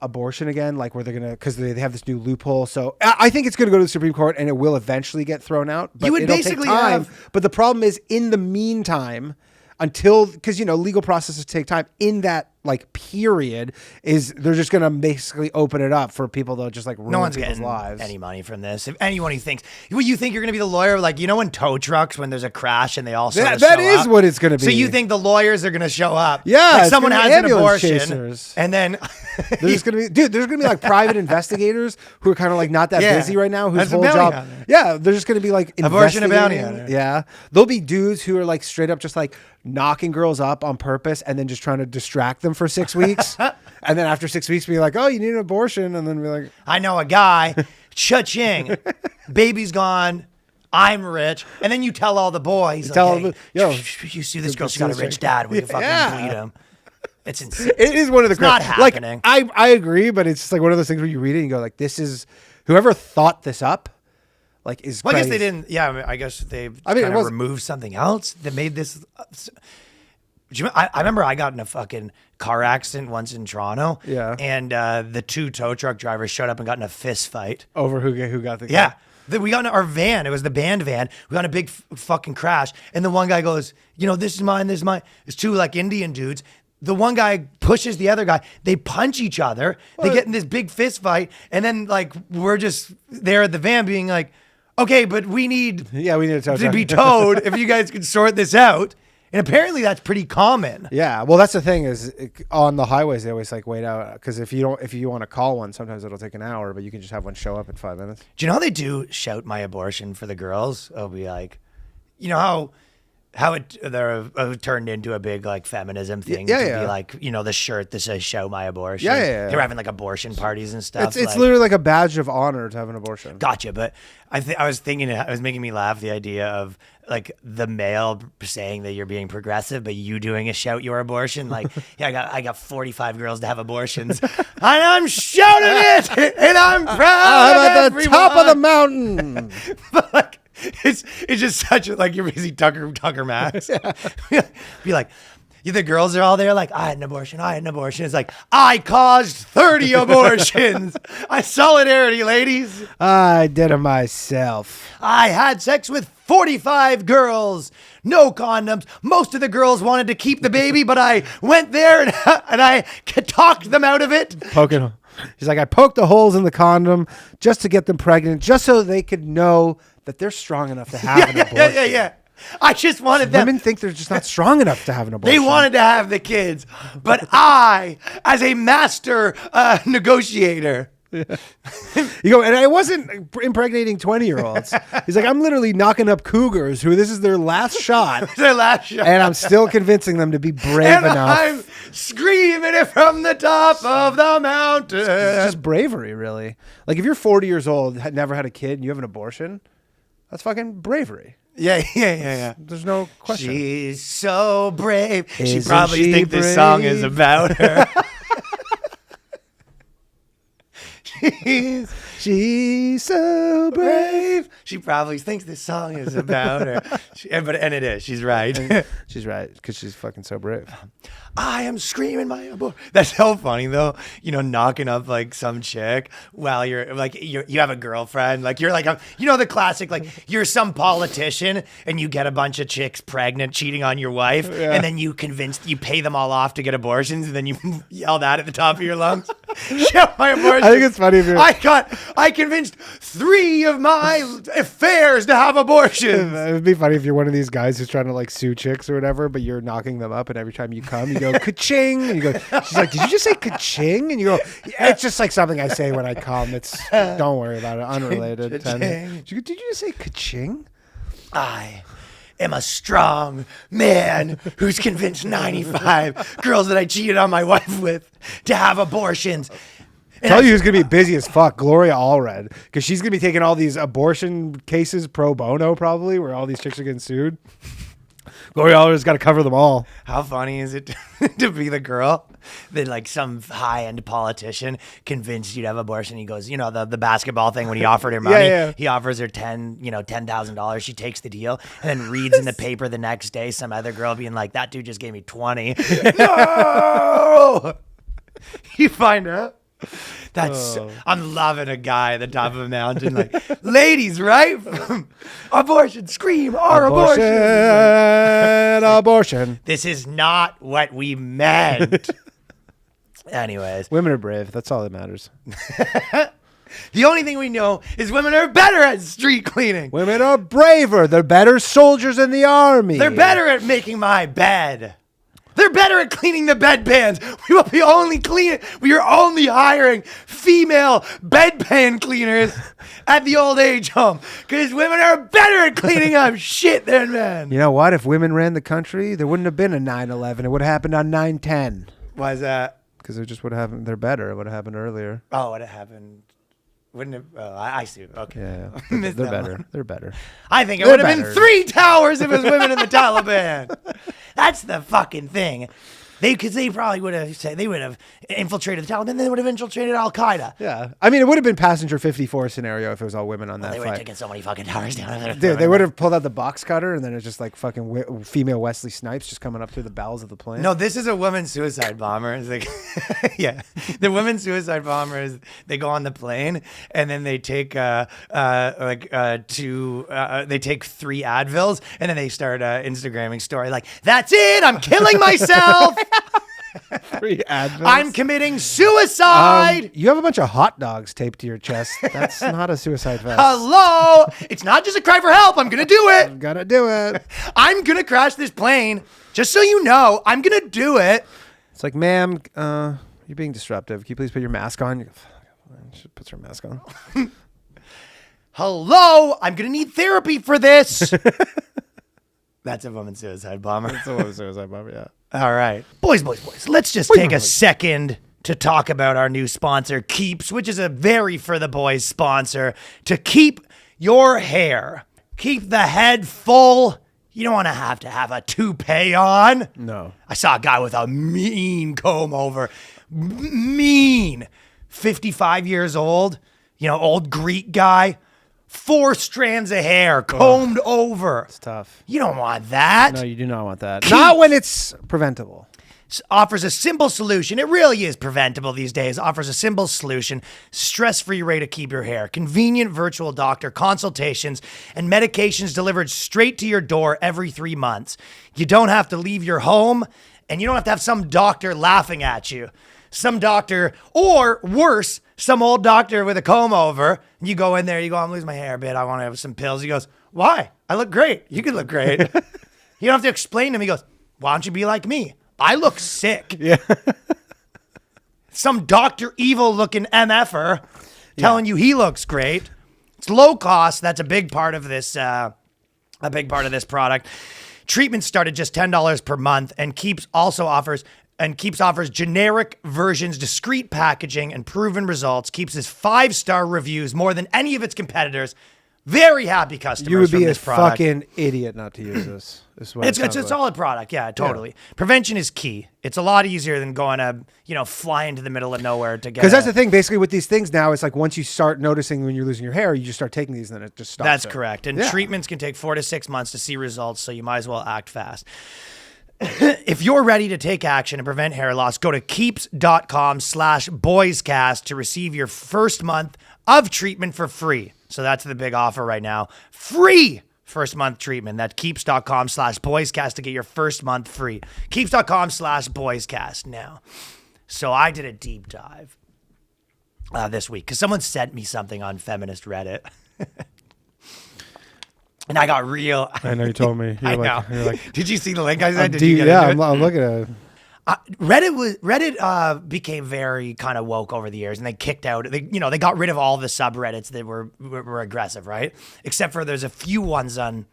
[SPEAKER 3] abortion again, like where they're going to, because they have this new loophole. So I think it's going to go to the Supreme Court and it will eventually get thrown out. But
[SPEAKER 2] You would
[SPEAKER 3] it'll
[SPEAKER 2] basically
[SPEAKER 3] take time.
[SPEAKER 2] have-
[SPEAKER 3] But the problem is in the meantime, until, because, you know, legal processes take time, in that like period is they're just going to basically open it up for people to just like ruin
[SPEAKER 2] No one's
[SPEAKER 3] people's
[SPEAKER 2] getting
[SPEAKER 3] lives.
[SPEAKER 2] any money from this. If anyone who thinks, you think you're going to be the lawyer, like, you know, in tow trucks when there's a crash and they all sort of
[SPEAKER 3] That
[SPEAKER 2] show
[SPEAKER 3] is
[SPEAKER 2] up?
[SPEAKER 3] what it's going to be.
[SPEAKER 2] So you think the lawyers are going to show up?
[SPEAKER 3] Yeah,
[SPEAKER 2] like
[SPEAKER 3] it's
[SPEAKER 2] someone
[SPEAKER 3] gonna be
[SPEAKER 2] has an
[SPEAKER 3] ambulance
[SPEAKER 2] abortion,
[SPEAKER 3] chasers.
[SPEAKER 2] and then
[SPEAKER 3] There's just gonna be, dude. There's gonna be like private investigators who are kind of like not that
[SPEAKER 2] Yeah.
[SPEAKER 3] busy right now. Whose
[SPEAKER 2] That's a
[SPEAKER 3] whole
[SPEAKER 2] bounty
[SPEAKER 3] job,
[SPEAKER 2] hunter.
[SPEAKER 3] yeah, they're just gonna be like
[SPEAKER 2] Abortion and bounty
[SPEAKER 3] investigating.
[SPEAKER 2] hunter.
[SPEAKER 3] Yeah, there'll be dudes who are like straight up just like knocking girls up on purpose and then just trying to distract them for 6 weeks, and then after 6 weeks be like, oh, you need an abortion, and then be like,
[SPEAKER 2] I know a guy, cha-ching, baby's gone, I'm rich, and then you tell all the boys, like,
[SPEAKER 3] tell
[SPEAKER 2] hey,
[SPEAKER 3] them, yo,
[SPEAKER 2] you see this girl, she got a rich dad, we can fucking
[SPEAKER 3] Yeah.
[SPEAKER 2] bleed him. It's insane.
[SPEAKER 3] it is one of the
[SPEAKER 2] not
[SPEAKER 3] like
[SPEAKER 2] happening.
[SPEAKER 3] I agree, but it's just like one of those things where you read it and you go like, this is whoever thought this up, like is.
[SPEAKER 2] Well, I guess
[SPEAKER 3] crazy.
[SPEAKER 2] they didn't. Yeah, I guess they
[SPEAKER 3] I mean, it
[SPEAKER 2] kind of
[SPEAKER 3] was-
[SPEAKER 2] removed something else that made this. Do I remember I got in a fucking car accident once in Toronto.
[SPEAKER 3] Yeah.
[SPEAKER 2] And the two tow truck drivers showed up and got in a fist fight.
[SPEAKER 3] over who got the
[SPEAKER 2] Yeah. We got in our van. It was the band van. We got in a big fucking crash. And the one guy goes, you know, this is mine, this is mine. It's two like Indian dudes. The one guy pushes the other guy. They punch each other. They get in this big fist fight. And then like we're just there at the van being like, okay, but we need
[SPEAKER 3] Yeah, we need a tow
[SPEAKER 2] to
[SPEAKER 3] truck.
[SPEAKER 2] be towed if you guys can sort this out. And apparently that's pretty common.
[SPEAKER 3] Yeah, well, that's the thing is on the highways they always like wait out because if you want to call one, sometimes it'll take an hour, but you can just have one show up in 5 minutes.
[SPEAKER 2] Do you know how they do shout my abortion for the girls? It'll be like, you know how they're turned into a big like feminism thing
[SPEAKER 3] Yeah,
[SPEAKER 2] to
[SPEAKER 3] yeah.
[SPEAKER 2] be like, you know, the shirt that says show my abortion.
[SPEAKER 3] Yeah, yeah, yeah.
[SPEAKER 2] They're having like abortion parties and stuff.
[SPEAKER 3] It's
[SPEAKER 2] like,
[SPEAKER 3] literally like a badge of honor to have an abortion.
[SPEAKER 2] gotcha. But I was thinking, it was making me laugh, the idea of like the male saying that you're being progressive, but you doing a shout your abortion. Like, yeah, I got 45 girls to have abortions, and I'm shouting it, and I'm proud
[SPEAKER 3] I'm
[SPEAKER 2] of
[SPEAKER 3] at the top of the
[SPEAKER 2] everyone.
[SPEAKER 3] mountain.
[SPEAKER 2] But like, it's just such a, like, you're busy Tucker Max. Be like, the girls are all there like, I had an abortion. It's like, I caused 30 abortions. Solidarity, ladies.
[SPEAKER 3] I did it myself.
[SPEAKER 2] I had sex with 45 girls. No condoms. Most of the girls wanted to keep the baby, but I went there and I talked them out of it.
[SPEAKER 3] Poking. He's like, I poked the holes in the condom just to get them pregnant, just so they could know that they're strong enough to have an abortion.
[SPEAKER 2] Yeah. I just wanted them.
[SPEAKER 3] Women think they're just not strong enough to have an abortion.
[SPEAKER 2] They wanted to have the kids, but I, as a master negotiator,
[SPEAKER 3] You go, and I wasn't impregnating 20-year-olds. He's like, I'm literally knocking up cougars who this is their last shot,
[SPEAKER 2] their last shot.
[SPEAKER 3] and I'm still convincing them to be brave
[SPEAKER 2] And
[SPEAKER 3] enough.
[SPEAKER 2] I'm screaming it from the top of the mountain.
[SPEAKER 3] It's just bravery, really. Like if you're 40 years old, had never had a kid, and you have an abortion, that's fucking bravery.
[SPEAKER 2] Yeah.
[SPEAKER 3] There's no question.
[SPEAKER 2] She's so brave. She
[SPEAKER 3] Isn't
[SPEAKER 2] probably
[SPEAKER 3] she
[SPEAKER 2] thinks this song is
[SPEAKER 3] brave?
[SPEAKER 2] about her.
[SPEAKER 3] She's so brave.
[SPEAKER 2] She probably thinks this song is about her. And it is. She's right.
[SPEAKER 3] She's right, because she's fucking so brave.
[SPEAKER 2] I am screaming my abortion. That's so funny though. You know, knocking up like some chick while you're like you have a girlfriend. Like you're like you know the classic, like you're some politician and you get a bunch of chicks pregnant cheating on your wife, and then you pay them all off to get abortions, and then you yell that at the top of your lungs. Show my abortion.
[SPEAKER 3] I think it's funny if you're.
[SPEAKER 2] I convinced 3 of my affairs to have abortions.
[SPEAKER 3] It would be funny if you're one of these guys who's trying to like sue chicks or whatever, but you're knocking them up, and every time you come, you go ka-ching, and you go. She's like, "Did you just say ka-ching?" And you go, yeah, "It's just like something I say when I come. It's don't worry about it, unrelated."
[SPEAKER 2] Ka-ching.
[SPEAKER 3] Did you just say ka-ching?
[SPEAKER 2] I am a strong man who's convinced 95 girls that I cheated on my wife with to have abortions. And
[SPEAKER 3] Tell you who's gonna be busy as fuck, Gloria Allred, because she's gonna be taking all these abortion cases pro bono, probably, where all these chicks are getting sued. Glory Holler's got to cover them all.
[SPEAKER 2] How funny is it to be the girl that like some high-end politician convinced you to have abortion? He goes, the basketball thing when he offered her money,
[SPEAKER 3] yeah.
[SPEAKER 2] he offers her $10,000. She takes the deal and then reads in the paper the next day some other girl being like, that dude just gave me 20. No! You find out? I'm loving a guy at the top of a mountain, like, ladies, right? Abortion, scream, our abortion.
[SPEAKER 3] Abortion.
[SPEAKER 2] This is not what we meant. Anyways.
[SPEAKER 3] Women are brave. That's all that matters.
[SPEAKER 2] The only thing we know is women are better at street cleaning.
[SPEAKER 3] Women are braver. They're better soldiers in the army.
[SPEAKER 2] They're better at making my bed. They're better at cleaning the bedpans. We are only hiring female bedpan cleaners at the old age home because women are better at cleaning up shit than men.
[SPEAKER 3] You know what? If women ran the country, there wouldn't have been a 9/11. It would have happened on 9/10.
[SPEAKER 2] Why is that?
[SPEAKER 3] Because it just would have happened. They're better. It would have happened earlier.
[SPEAKER 2] Oh, what happened? Wouldn't it? Oh, I see. Okay.
[SPEAKER 3] Yeah.
[SPEAKER 2] Missed
[SPEAKER 3] They're
[SPEAKER 2] that
[SPEAKER 3] better.
[SPEAKER 2] one.
[SPEAKER 3] They're better.
[SPEAKER 2] I think it
[SPEAKER 3] They're
[SPEAKER 2] would have been
[SPEAKER 3] better.
[SPEAKER 2] 3 towers if it was women in the Taliban. That's the fucking thing. Because they probably would have infiltrated the Taliban, then they would have infiltrated Al Qaeda.
[SPEAKER 3] Yeah. I mean, it would have been passenger 54 scenario if it was all women on that
[SPEAKER 2] They would have
[SPEAKER 3] flight.
[SPEAKER 2] taken so many fucking towers down.
[SPEAKER 3] Dude, they would have pulled out the box cutter and then it's just like fucking female Wesley Snipes just coming up through the bowels of the plane.
[SPEAKER 2] No, this is a woman suicide bomber. It's like, yeah, the women suicide bombers. They go on the plane and then they take they take 3 Advils and then they start Instagramming story like, that's it, I'm killing myself.
[SPEAKER 3] 3 Advils.
[SPEAKER 2] I'm committing suicide.
[SPEAKER 3] You have a bunch of hot dogs taped to your chest. That's not a suicide vest.
[SPEAKER 2] Hello. It's not just a cry for help. I'm going to do it.
[SPEAKER 3] Gotta do it.
[SPEAKER 2] I'm going to crash this plane. Just so you know, I'm going to do it.
[SPEAKER 3] It's like, ma'am, you're being disruptive. Can you please put your mask on? You go, she puts her mask on.
[SPEAKER 2] Hello. I'm going to need therapy for this. That's a woman suicide bomber.
[SPEAKER 3] That's a woman suicide bomber, yeah.
[SPEAKER 2] All right. Boys. Let's just take a second to talk about our new sponsor, Keeps, which is a very for the boys sponsor. To keep your hair, keep the head full. You don't want to have a toupee on.
[SPEAKER 3] No.
[SPEAKER 2] I saw a guy with a mean comb over. Mean. 55 years old. Old Greek guy. 4 strands of hair combed over.
[SPEAKER 3] It's tough.
[SPEAKER 2] You don't want that.
[SPEAKER 3] No, you do not want that. Not when it's preventable.
[SPEAKER 2] Offers a simple solution. It really is preventable these days. Offers a simple solution, stress-free way to keep your hair, convenient virtual doctor consultations, and medications delivered straight to your door every 3 months. You don't have to leave your home, and you don't have to have some doctor laughing at you. Some doctor, or worse, some old doctor with a comb over. You go in there, you go, I'm losing my hair a bit. I want to have some pills. He goes, why? I look great. You could look great. You don't have to explain to him. He goes, why don't you be like me? I look sick.
[SPEAKER 3] Yeah.
[SPEAKER 2] Some Dr. Evil looking MFer telling you he looks great. It's low cost. That's a big part of this, product. Treatments start at just $10 per month and Keeps offers generic versions, discreet packaging, and proven results. Keeps his 5-star reviews, more than any of its competitors. Very happy customers.
[SPEAKER 3] You would be
[SPEAKER 2] from
[SPEAKER 3] a
[SPEAKER 2] this product.
[SPEAKER 3] fucking idiot not to use this. It's
[SPEAKER 2] a solid product. Yeah, totally. Yeah. Prevention is key. It's a lot easier than going to, fly into the middle of nowhere to get.
[SPEAKER 3] Because that's the thing. Basically, with these things now, it's like once you start noticing when you're losing your hair, you just start taking these, and then it just stops.
[SPEAKER 2] That's correct. And treatments can take 4 to 6 months to see results, so you might as well act fast. If you're ready to take action and prevent hair loss, go to keeps.com/boyscast to receive your first month of treatment for free. So that's the big offer right now. Free first month treatment. That's keeps.com/boyscast to get your first month free. Keeps.com/boyscast now. So I did a deep dive this week because someone sent me something on Feminist Reddit. And I got real.
[SPEAKER 3] I know you told me.
[SPEAKER 2] You're like, did you see the link I sent?
[SPEAKER 3] I'm looking at it.
[SPEAKER 2] Reddit became very kind of woke over the years, and they kicked out. They got rid of all the subreddits that were aggressive, right? Except for there's a few ones that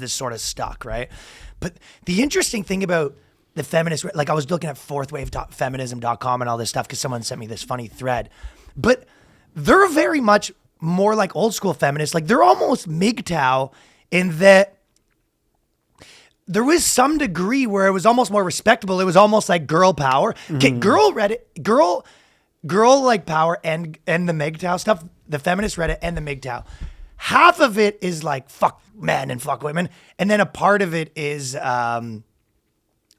[SPEAKER 2] sort of stuck, right? But the interesting thing about the feminist, like I was looking at fourthwavefeminism.com and all this stuff because someone sent me this funny thread, but they're very much more like old school feminists. Like they're almost MGTOW in that there was some degree where it was almost more respectable. It was almost like girl power. Okay, girl like power and the MGTOW stuff, the feminist Reddit and the MGTOW. Half of it is like fuck men and fuck women, and then a part of it is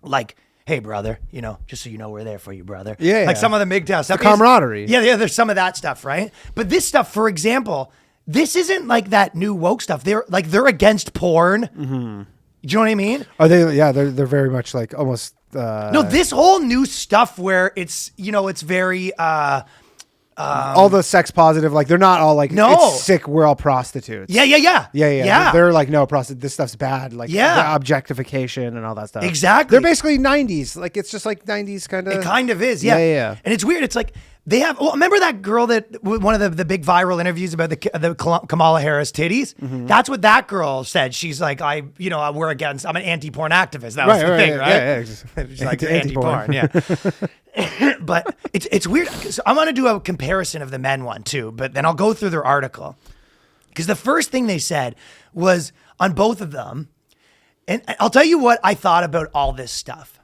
[SPEAKER 2] like, hey brother, you know, just so you know we're there for you, brother.
[SPEAKER 3] Yeah,
[SPEAKER 2] like some of the MGTOW stuff,
[SPEAKER 3] the camaraderie.
[SPEAKER 2] Yeah, there's some of that stuff, right? But this stuff, for example, this isn't like that new woke stuff. They're against porn. Do you know what I mean?
[SPEAKER 3] Are they? Yeah, they're very much like almost.
[SPEAKER 2] No, this whole new stuff where it's, you know, it's very
[SPEAKER 3] all the sex positive, like they're not all like,
[SPEAKER 2] No.
[SPEAKER 3] it's sick, we're all prostitutes.
[SPEAKER 2] Yeah.
[SPEAKER 3] They're like, no, this stuff's bad. Like
[SPEAKER 2] Yeah.
[SPEAKER 3] the objectification and all that stuff.
[SPEAKER 2] Exactly.
[SPEAKER 3] They're basically 90s. Like it's just like 90s kind of.
[SPEAKER 2] It kind of is, yeah.
[SPEAKER 3] Yeah.
[SPEAKER 2] And it's weird. It's like they have. Well, remember that girl that one of the big viral interviews about the Kamala Harris titties? That's what that girl said. She's like, I'm an anti-porn activist. That was the thing, right?
[SPEAKER 3] Yeah.
[SPEAKER 2] She's like anti-porn, yeah. But it's weird. So I'm gonna do a comparison of the men one too, but then I'll go through their article because the first thing they said was on both of them, and I'll tell you what I thought about all this stuff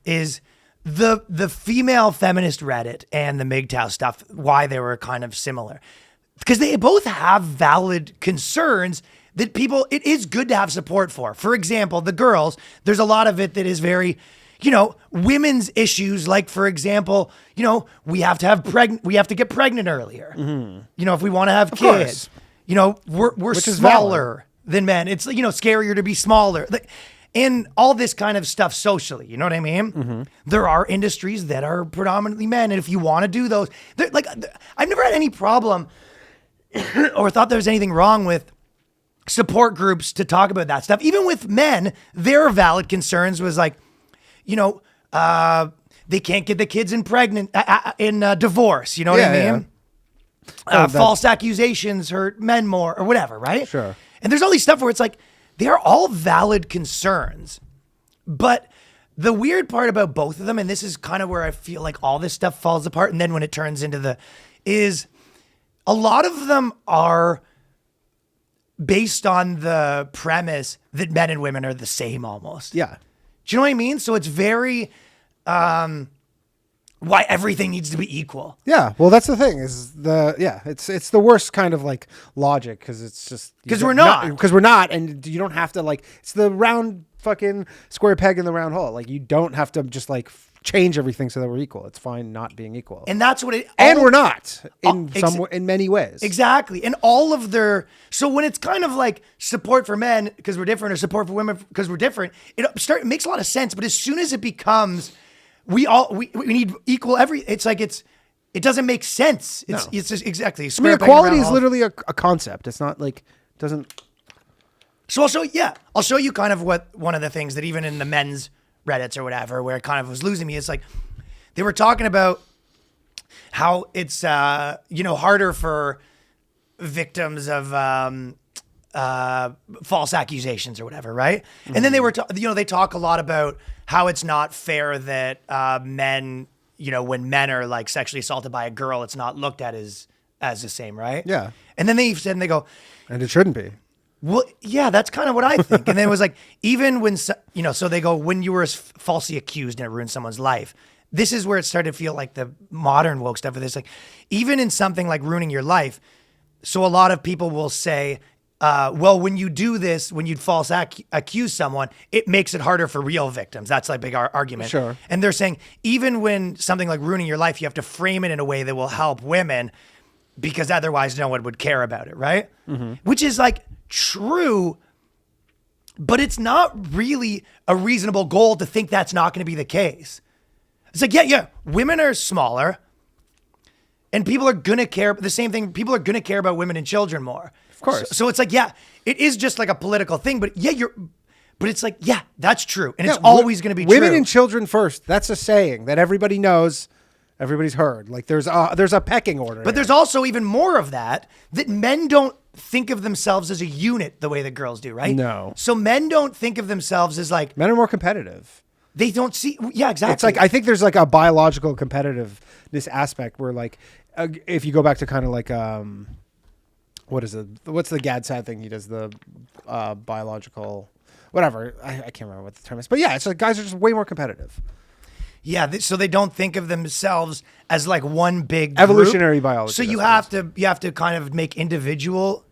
[SPEAKER 2] is the female feminist Reddit and the MGTOW stuff, why they were kind of similar. Because they both have valid concerns that it is good to have support for. For example, the girls, there's a lot of it that is very, you know, women's issues. Like, for example, you know, we have to get pregnant earlier. You know, if we want to have kids,
[SPEAKER 3] course.
[SPEAKER 2] you know, we're smaller than men. It's, you know, scarier to be smaller. Like, and all this kind of stuff socially, you know what I mean? There are industries that are predominantly men, and if you want to do those, I've never had any problem or thought there was anything wrong with support groups to talk about that stuff. Even with men, their valid concerns was like, you know, they can't get the kids in divorce. You know what I mean? False accusations hurt men more, or whatever, right?
[SPEAKER 3] Sure.
[SPEAKER 2] And there's all these stuff where it's like, they are all valid concerns. But the weird part about both of them, and this is kind of where I feel like all this stuff falls apart, and then when it turns into is a lot of them are based on the premise that men and women are the same almost.
[SPEAKER 3] Yeah.
[SPEAKER 2] Do you know what I mean? So it's very, why everything needs to be equal.
[SPEAKER 3] Yeah, well, that's the thing it's the worst kind of like logic because it's just
[SPEAKER 2] Because we're not,
[SPEAKER 3] and you don't have to like it's the round fucking square peg in the round hole. Like you don't have to just like change everything so that we're equal. It's fine not being equal,
[SPEAKER 2] and that's what
[SPEAKER 3] we're not in many ways.
[SPEAKER 2] Exactly, and all of so when it's kind of like support for men because we're different or support for women because we're different, it makes a lot of sense. But as soon as it becomes we need equal it's like it doesn't make sense. It's just exactly.
[SPEAKER 3] I mean, equality is literally a concept. It's not like doesn't.
[SPEAKER 2] So I'll show you kind of what one of the things that even in the men's Reddits or whatever, where it kind of was losing me, it's like they were talking about how it's harder for victims of false accusations or whatever, right? And then they were they talk a lot about how it's not fair that men, you know, when men are like sexually assaulted by a girl, it's not looked at as the same, right?
[SPEAKER 3] Yeah.
[SPEAKER 2] And then they said, and they go,
[SPEAKER 3] and it shouldn't be.
[SPEAKER 2] well, yeah, that's kind of what I think. And then it was like, even when, so they go, when you were falsely accused and it ruined someone's life, this is where it started to feel like the modern woke stuff. It's like, even in something like ruining your life, so a lot of people will say, well, when you do this, when you false accuse someone, it makes it harder for real victims. That's like a big argument.
[SPEAKER 3] Sure.
[SPEAKER 2] And they're saying, even when something like ruining your life, you have to frame it in a way that will help women because otherwise no one would care about it, right? Which is like true, but it's not really a reasonable goal to think that's not going to be the case. It's like, yeah, women are smaller and people are going to care. The same thing, people are going to care about women and children more.
[SPEAKER 3] Of course.
[SPEAKER 2] So it's like, yeah, it is just like a political thing, but but it's like, yeah, that's true. And it's always going to be true.
[SPEAKER 3] Women and children first. That's a saying that everybody knows. Everybody's heard. Like there's a pecking order.
[SPEAKER 2] But there's also even more of that men don't think of themselves as a unit the way that girls do, right?
[SPEAKER 3] No.
[SPEAKER 2] So men don't think of themselves as like...
[SPEAKER 3] Men are more competitive.
[SPEAKER 2] They don't see... Yeah, exactly.
[SPEAKER 3] It's like, I think there's like a biological competitiveness aspect where like, if you go back to kind of like, what is it? What's the Gad Sad thing he does? The biological... whatever. I can't remember what the term is, but yeah, it's like guys are just way more competitive.
[SPEAKER 2] Yeah, so they don't think of themselves as like one big
[SPEAKER 3] Evolutionary
[SPEAKER 2] group.
[SPEAKER 3] biology.
[SPEAKER 2] So you have to kind of make individual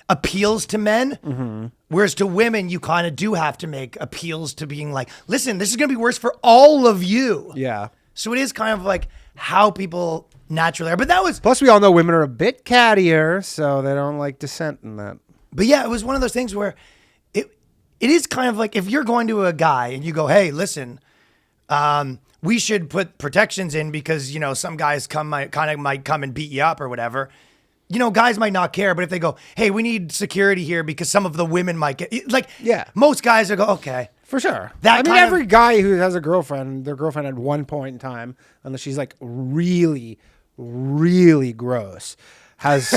[SPEAKER 2] appeals to men, whereas to women you kind of do have to make appeals to being like, listen, this is going to be worse for all of you.
[SPEAKER 3] Yeah.
[SPEAKER 2] So it is kind of like how people naturally are. But that was,
[SPEAKER 3] Plus, we all know women are a bit cattier, so they don't like dissent in that.
[SPEAKER 2] but yeah, it was one of those things where it is kind of like if you're going to a guy and you go, hey, listen, we should put protections in because, you know, some guys might come and beat you up or whatever. You know, guys might not care, but if they go, hey, we need security here because some of the women might get like,
[SPEAKER 3] Yeah.
[SPEAKER 2] most guys will go, okay.
[SPEAKER 3] For sure.
[SPEAKER 2] That
[SPEAKER 3] I mean,
[SPEAKER 2] kind of-
[SPEAKER 3] every guy who has a girlfriend, their girlfriend at one point in time, unless she's like really, really gross, has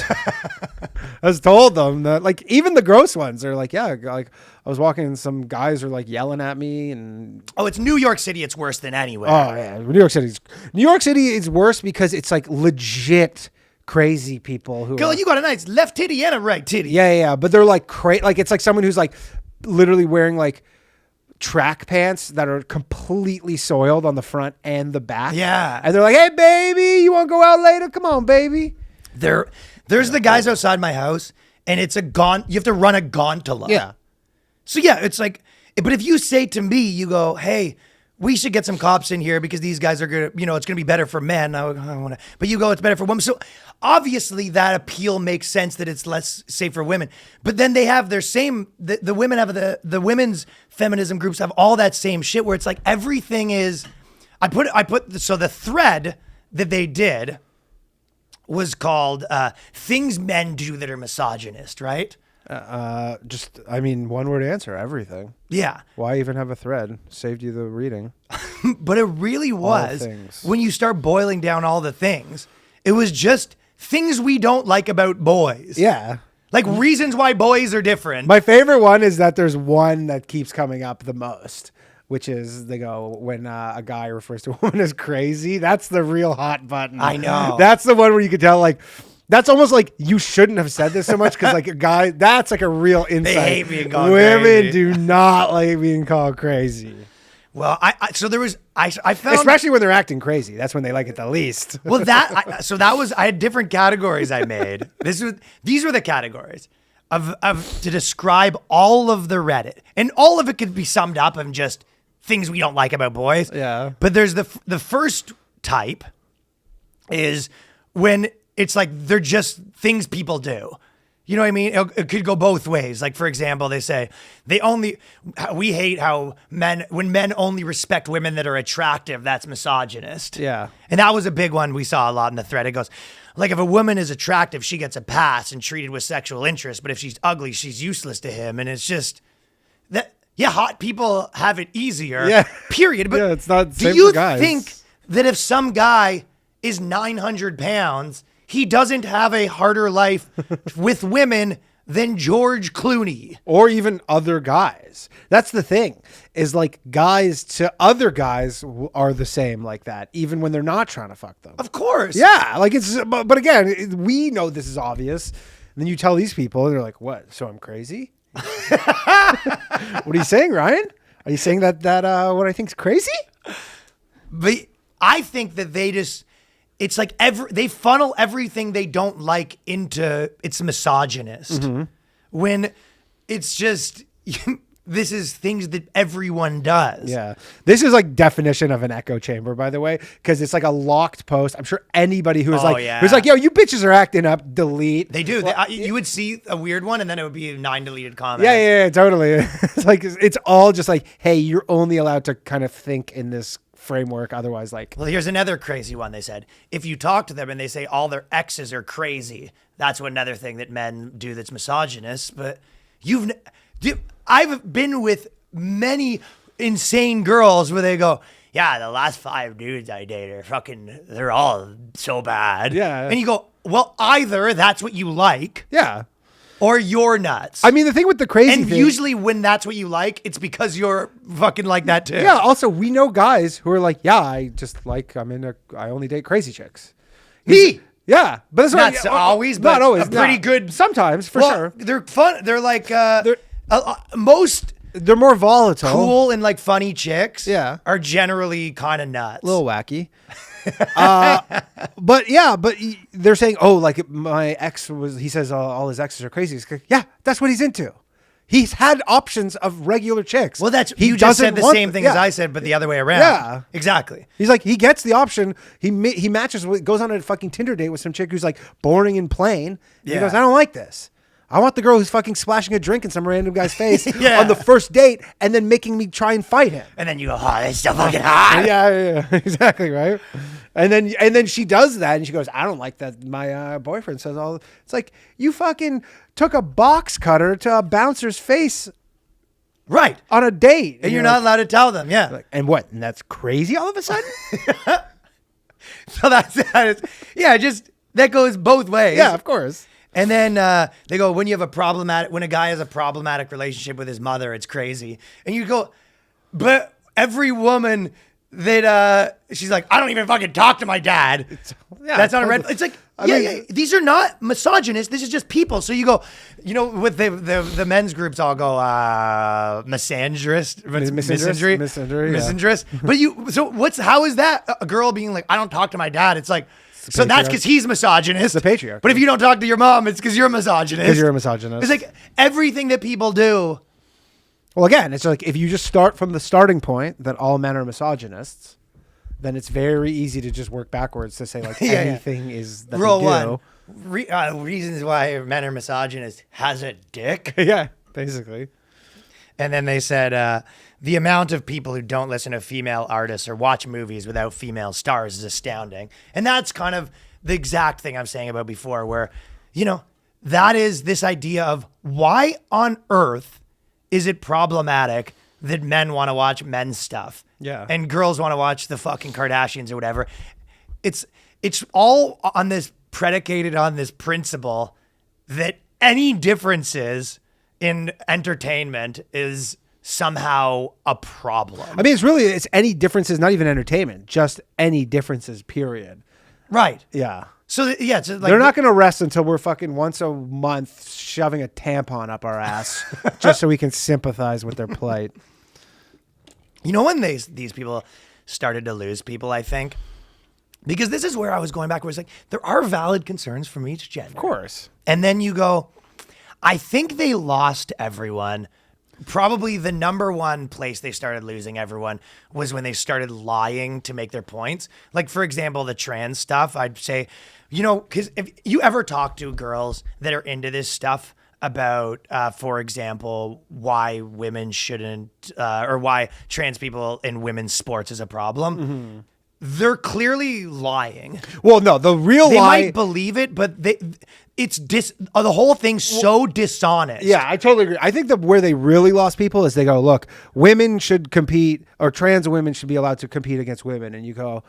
[SPEAKER 3] told them that, like, even the gross ones are like, yeah, like I was walking and some guys are like yelling at me and
[SPEAKER 2] Oh, it's New York City. It's worse than anywhere.
[SPEAKER 3] oh yeah, New York City is worse because it's like legit crazy people who
[SPEAKER 2] Girl,
[SPEAKER 3] are,
[SPEAKER 2] you got a nice left titty and a right titty.
[SPEAKER 3] yeah, but they're like like it's like someone who's like literally wearing like track pants that are completely soiled on the front and the back.
[SPEAKER 2] Yeah.
[SPEAKER 3] And they're like, hey, baby, you want to go out later? Come on, baby.
[SPEAKER 2] There's the guys outside my house, and it's you have to run a gauntlet.
[SPEAKER 3] Yeah.
[SPEAKER 2] So yeah, it's like, but if you say to me, you go, hey, we should get some cops in here because these guys are gonna, you know, it's gonna be better for men. I don't wanna, but you go, it's better for women. So obviously that appeal makes sense that it's less safe for women. But then they have their same, the women have the women's feminism groups have all that same shit where it's like everything is, so the thread that they did was called things men do that are misogynist, right?
[SPEAKER 3] I mean, one word answer, everything.
[SPEAKER 2] Yeah.
[SPEAKER 3] Why even have a thread? Saved you the reading.
[SPEAKER 2] But it really was,
[SPEAKER 3] things.
[SPEAKER 2] when you start boiling down all the things, it was just things we don't like about boys.
[SPEAKER 3] Yeah.
[SPEAKER 2] Like reasons why boys are different.
[SPEAKER 3] My favorite one is that there's one that keeps coming up the most, which is they go when a guy refers to a woman as crazy. That's the real hot button.
[SPEAKER 2] I know.
[SPEAKER 3] That's the one where you could tell like that's almost like you shouldn't have said this so much because like a guy that's like a real insight.
[SPEAKER 2] They hate being called
[SPEAKER 3] Women
[SPEAKER 2] crazy.
[SPEAKER 3] do not like being called crazy,
[SPEAKER 2] Well, I found,
[SPEAKER 3] especially when they're acting crazy. That's when they like it the least.
[SPEAKER 2] well, I had different categories I made. These were the categories of to describe all of the Reddit, and all of it could be summed up in just things we don't like about boys.
[SPEAKER 3] Yeah.
[SPEAKER 2] But there's the first type is when it's like they're just things people do. You know what I mean? It could go both ways. Like, for example, they say we hate how when men only respect women that are attractive, that's misogynist.
[SPEAKER 3] Yeah.
[SPEAKER 2] And that was a big one we saw a lot in the thread. It goes, like, if a woman is attractive, she gets a pass and treated with sexual interest. But if she's ugly, she's useless to him. And it's just that, yeah, hot people have it easier.
[SPEAKER 3] Yeah.
[SPEAKER 2] Period. But
[SPEAKER 3] Yeah, it's not the
[SPEAKER 2] do
[SPEAKER 3] same
[SPEAKER 2] you
[SPEAKER 3] for guys.
[SPEAKER 2] think that if some guy is 900 pounds, he doesn't have a harder life with women than George Clooney?
[SPEAKER 3] Or even other guys. That's the thing, is like guys to other guys are the same like that, even when they're not trying to fuck them.
[SPEAKER 2] Of course.
[SPEAKER 3] Yeah, like but again, we know this is obvious. And then you tell these people, and they're like, what? So I'm crazy? What are you saying, Ryan? Are you saying that what I think is crazy?
[SPEAKER 2] But I think that it's like they funnel everything they don't like into it's misogynist.
[SPEAKER 3] Mm-hmm.
[SPEAKER 2] When it's just this is things that everyone does.
[SPEAKER 3] Yeah. This is like definition of an echo chamber, by the way, because it's like a locked post. I'm sure anybody who's who's like, yo, you bitches are acting up, delete.
[SPEAKER 2] They do. You would see a weird one, and then it would be 9 deleted comments.
[SPEAKER 3] Yeah, totally. It's like it's all just like, hey, you're only allowed to kind of think in this framework. Otherwise, like,
[SPEAKER 2] Well, here's another crazy one. They said, if you talk to them and they say all their exes are crazy, that's another thing that men do that's misogynist. But I've been with many insane girls where they go, yeah, the last 5 dudes I dated they're all so bad.
[SPEAKER 3] Yeah.
[SPEAKER 2] And you go, well, either that's what you like
[SPEAKER 3] yeah.
[SPEAKER 2] or you're nuts.
[SPEAKER 3] I mean, the thing with the crazy
[SPEAKER 2] and
[SPEAKER 3] thing,
[SPEAKER 2] usually when that's what you like, it's because you're fucking like that too.
[SPEAKER 3] yeah. Also, we know guys who are like, yeah, I only date crazy chicks.
[SPEAKER 2] Me.
[SPEAKER 3] Yeah, but that's
[SPEAKER 2] Not always, but
[SPEAKER 3] not always.
[SPEAKER 2] a pretty good.
[SPEAKER 3] Sometimes, for
[SPEAKER 2] Well,
[SPEAKER 3] sure.
[SPEAKER 2] They're fun. They're like
[SPEAKER 3] They're-
[SPEAKER 2] most
[SPEAKER 3] they're more volatile.
[SPEAKER 2] Cool and like funny chicks
[SPEAKER 3] Yeah.
[SPEAKER 2] are generally kind of nuts.
[SPEAKER 3] A little wacky. But they're saying, oh, like my ex he says all his exes are crazy. He's like, yeah, that's what he's into. He's had options of regular chicks.
[SPEAKER 2] Well,
[SPEAKER 3] he
[SPEAKER 2] you just said
[SPEAKER 3] doesn't
[SPEAKER 2] the
[SPEAKER 3] want
[SPEAKER 2] same thing
[SPEAKER 3] yeah.
[SPEAKER 2] as I said, but the other way around.
[SPEAKER 3] Yeah.
[SPEAKER 2] Exactly.
[SPEAKER 3] He's like, he gets the option. He matches with, goes on a fucking Tinder date with some chick who's like boring and plain.
[SPEAKER 2] Yeah.
[SPEAKER 3] He goes, I don't like this. I want the girl who's fucking splashing a drink in some random guy's face
[SPEAKER 2] Yeah.
[SPEAKER 3] on the first date and then making me try and fight him.
[SPEAKER 2] And then you go, oh, that's so fucking hot.
[SPEAKER 3] Yeah, exactly, right? And then she does that and she goes, I don't like that my boyfriend says all. It's like, you fucking took a box cutter to a bouncer's face
[SPEAKER 2] Right.
[SPEAKER 3] on a date.
[SPEAKER 2] And you're not allowed to tell them. Yeah.
[SPEAKER 3] like, and what? And that's crazy all of a sudden?
[SPEAKER 2] So just that goes both ways.
[SPEAKER 3] Yeah, of course.
[SPEAKER 2] And then they go, when a guy has a problematic relationship with his mother, it's crazy. And you go, but every woman that she's like, I don't even fucking talk to my dad. That's not a red. It's like, these are not misogynist. This is just people. So you go, with the men's groups, all go misandrist, misandrist. But how is that a girl being like, I don't talk to my dad? It's like, so that's because he's misogynist.
[SPEAKER 3] It's the patriarchy.
[SPEAKER 2] But if you don't talk to your mom, it's because you're a misogynist.
[SPEAKER 3] Because you're a misogynist.
[SPEAKER 2] It's like everything that people do.
[SPEAKER 3] Well, again, it's like if you just start from the starting point that all men are misogynists, then it's very easy to just work backwards to say like anything is that
[SPEAKER 2] Rule
[SPEAKER 3] they do.
[SPEAKER 2] one. Reasons why men are misogynist. Has a dick.
[SPEAKER 3] Yeah, basically.
[SPEAKER 2] And then they said the amount of people who don't listen to female artists or watch movies without female stars is astounding. And that's kind of the exact thing I'm saying about before, where, that is this idea of why on earth is it problematic that men want to watch men's stuff?
[SPEAKER 3] Yeah.
[SPEAKER 2] And girls want to watch the fucking Kardashians or whatever. It's all on this predicated on this principle that any differences in entertainment is somehow a problem.
[SPEAKER 3] I mean, it's any differences, not even entertainment, just any differences, period.
[SPEAKER 2] Right.
[SPEAKER 3] Yeah.
[SPEAKER 2] So it's like
[SPEAKER 3] They're not going to rest until we're fucking once a month shoving a tampon up our ass just so we can sympathize with their plight.
[SPEAKER 2] When these people started to lose people, I think, because this is where I was going back, where it's like, there are valid concerns from each gender.
[SPEAKER 3] Of course.
[SPEAKER 2] And then you go, I think they lost everyone. Probably the number one place they started losing everyone was when they started lying to make their points. Like, for example, the trans stuff, I'd say, because if you ever talk to girls that are into this stuff about, for example, why women shouldn't, or why trans people in women's sports is a problem, they're clearly lying.
[SPEAKER 3] Well, no, the real
[SPEAKER 2] They
[SPEAKER 3] lie.
[SPEAKER 2] might believe it, but the whole thing's so dishonest.
[SPEAKER 3] Yeah, I totally agree. I think that where they really lost people is they go, look, women should compete, or trans women should be allowed to compete against women. And you go,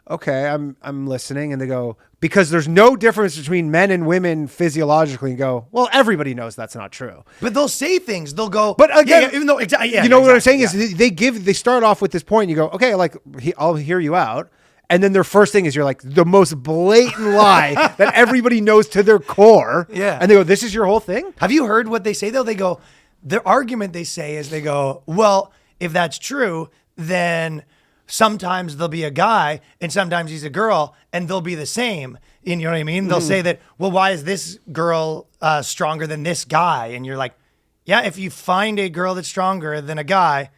[SPEAKER 3] okay, I'm listening. And they go, because there's no difference between men and women physiologically. And go, well, everybody knows that's not true.
[SPEAKER 2] But they'll say things. They'll go,
[SPEAKER 3] But again,
[SPEAKER 2] even though what I'm saying
[SPEAKER 3] is they start off with this point. You go, okay, like I'll hear you out. And then their first thing is you're like the most blatant lie that everybody knows to their core.
[SPEAKER 2] Yeah.
[SPEAKER 3] And they go, this is your whole thing?
[SPEAKER 2] Have you heard what they say though? They go, their argument they say is they go, well, if that's true, then sometimes there'll be a guy and sometimes he's a girl and they'll be the same. And you know what I mean? They'll say that, well, why is this girl stronger than this guy? And you're like, yeah, if you find a girl that's stronger than a guy,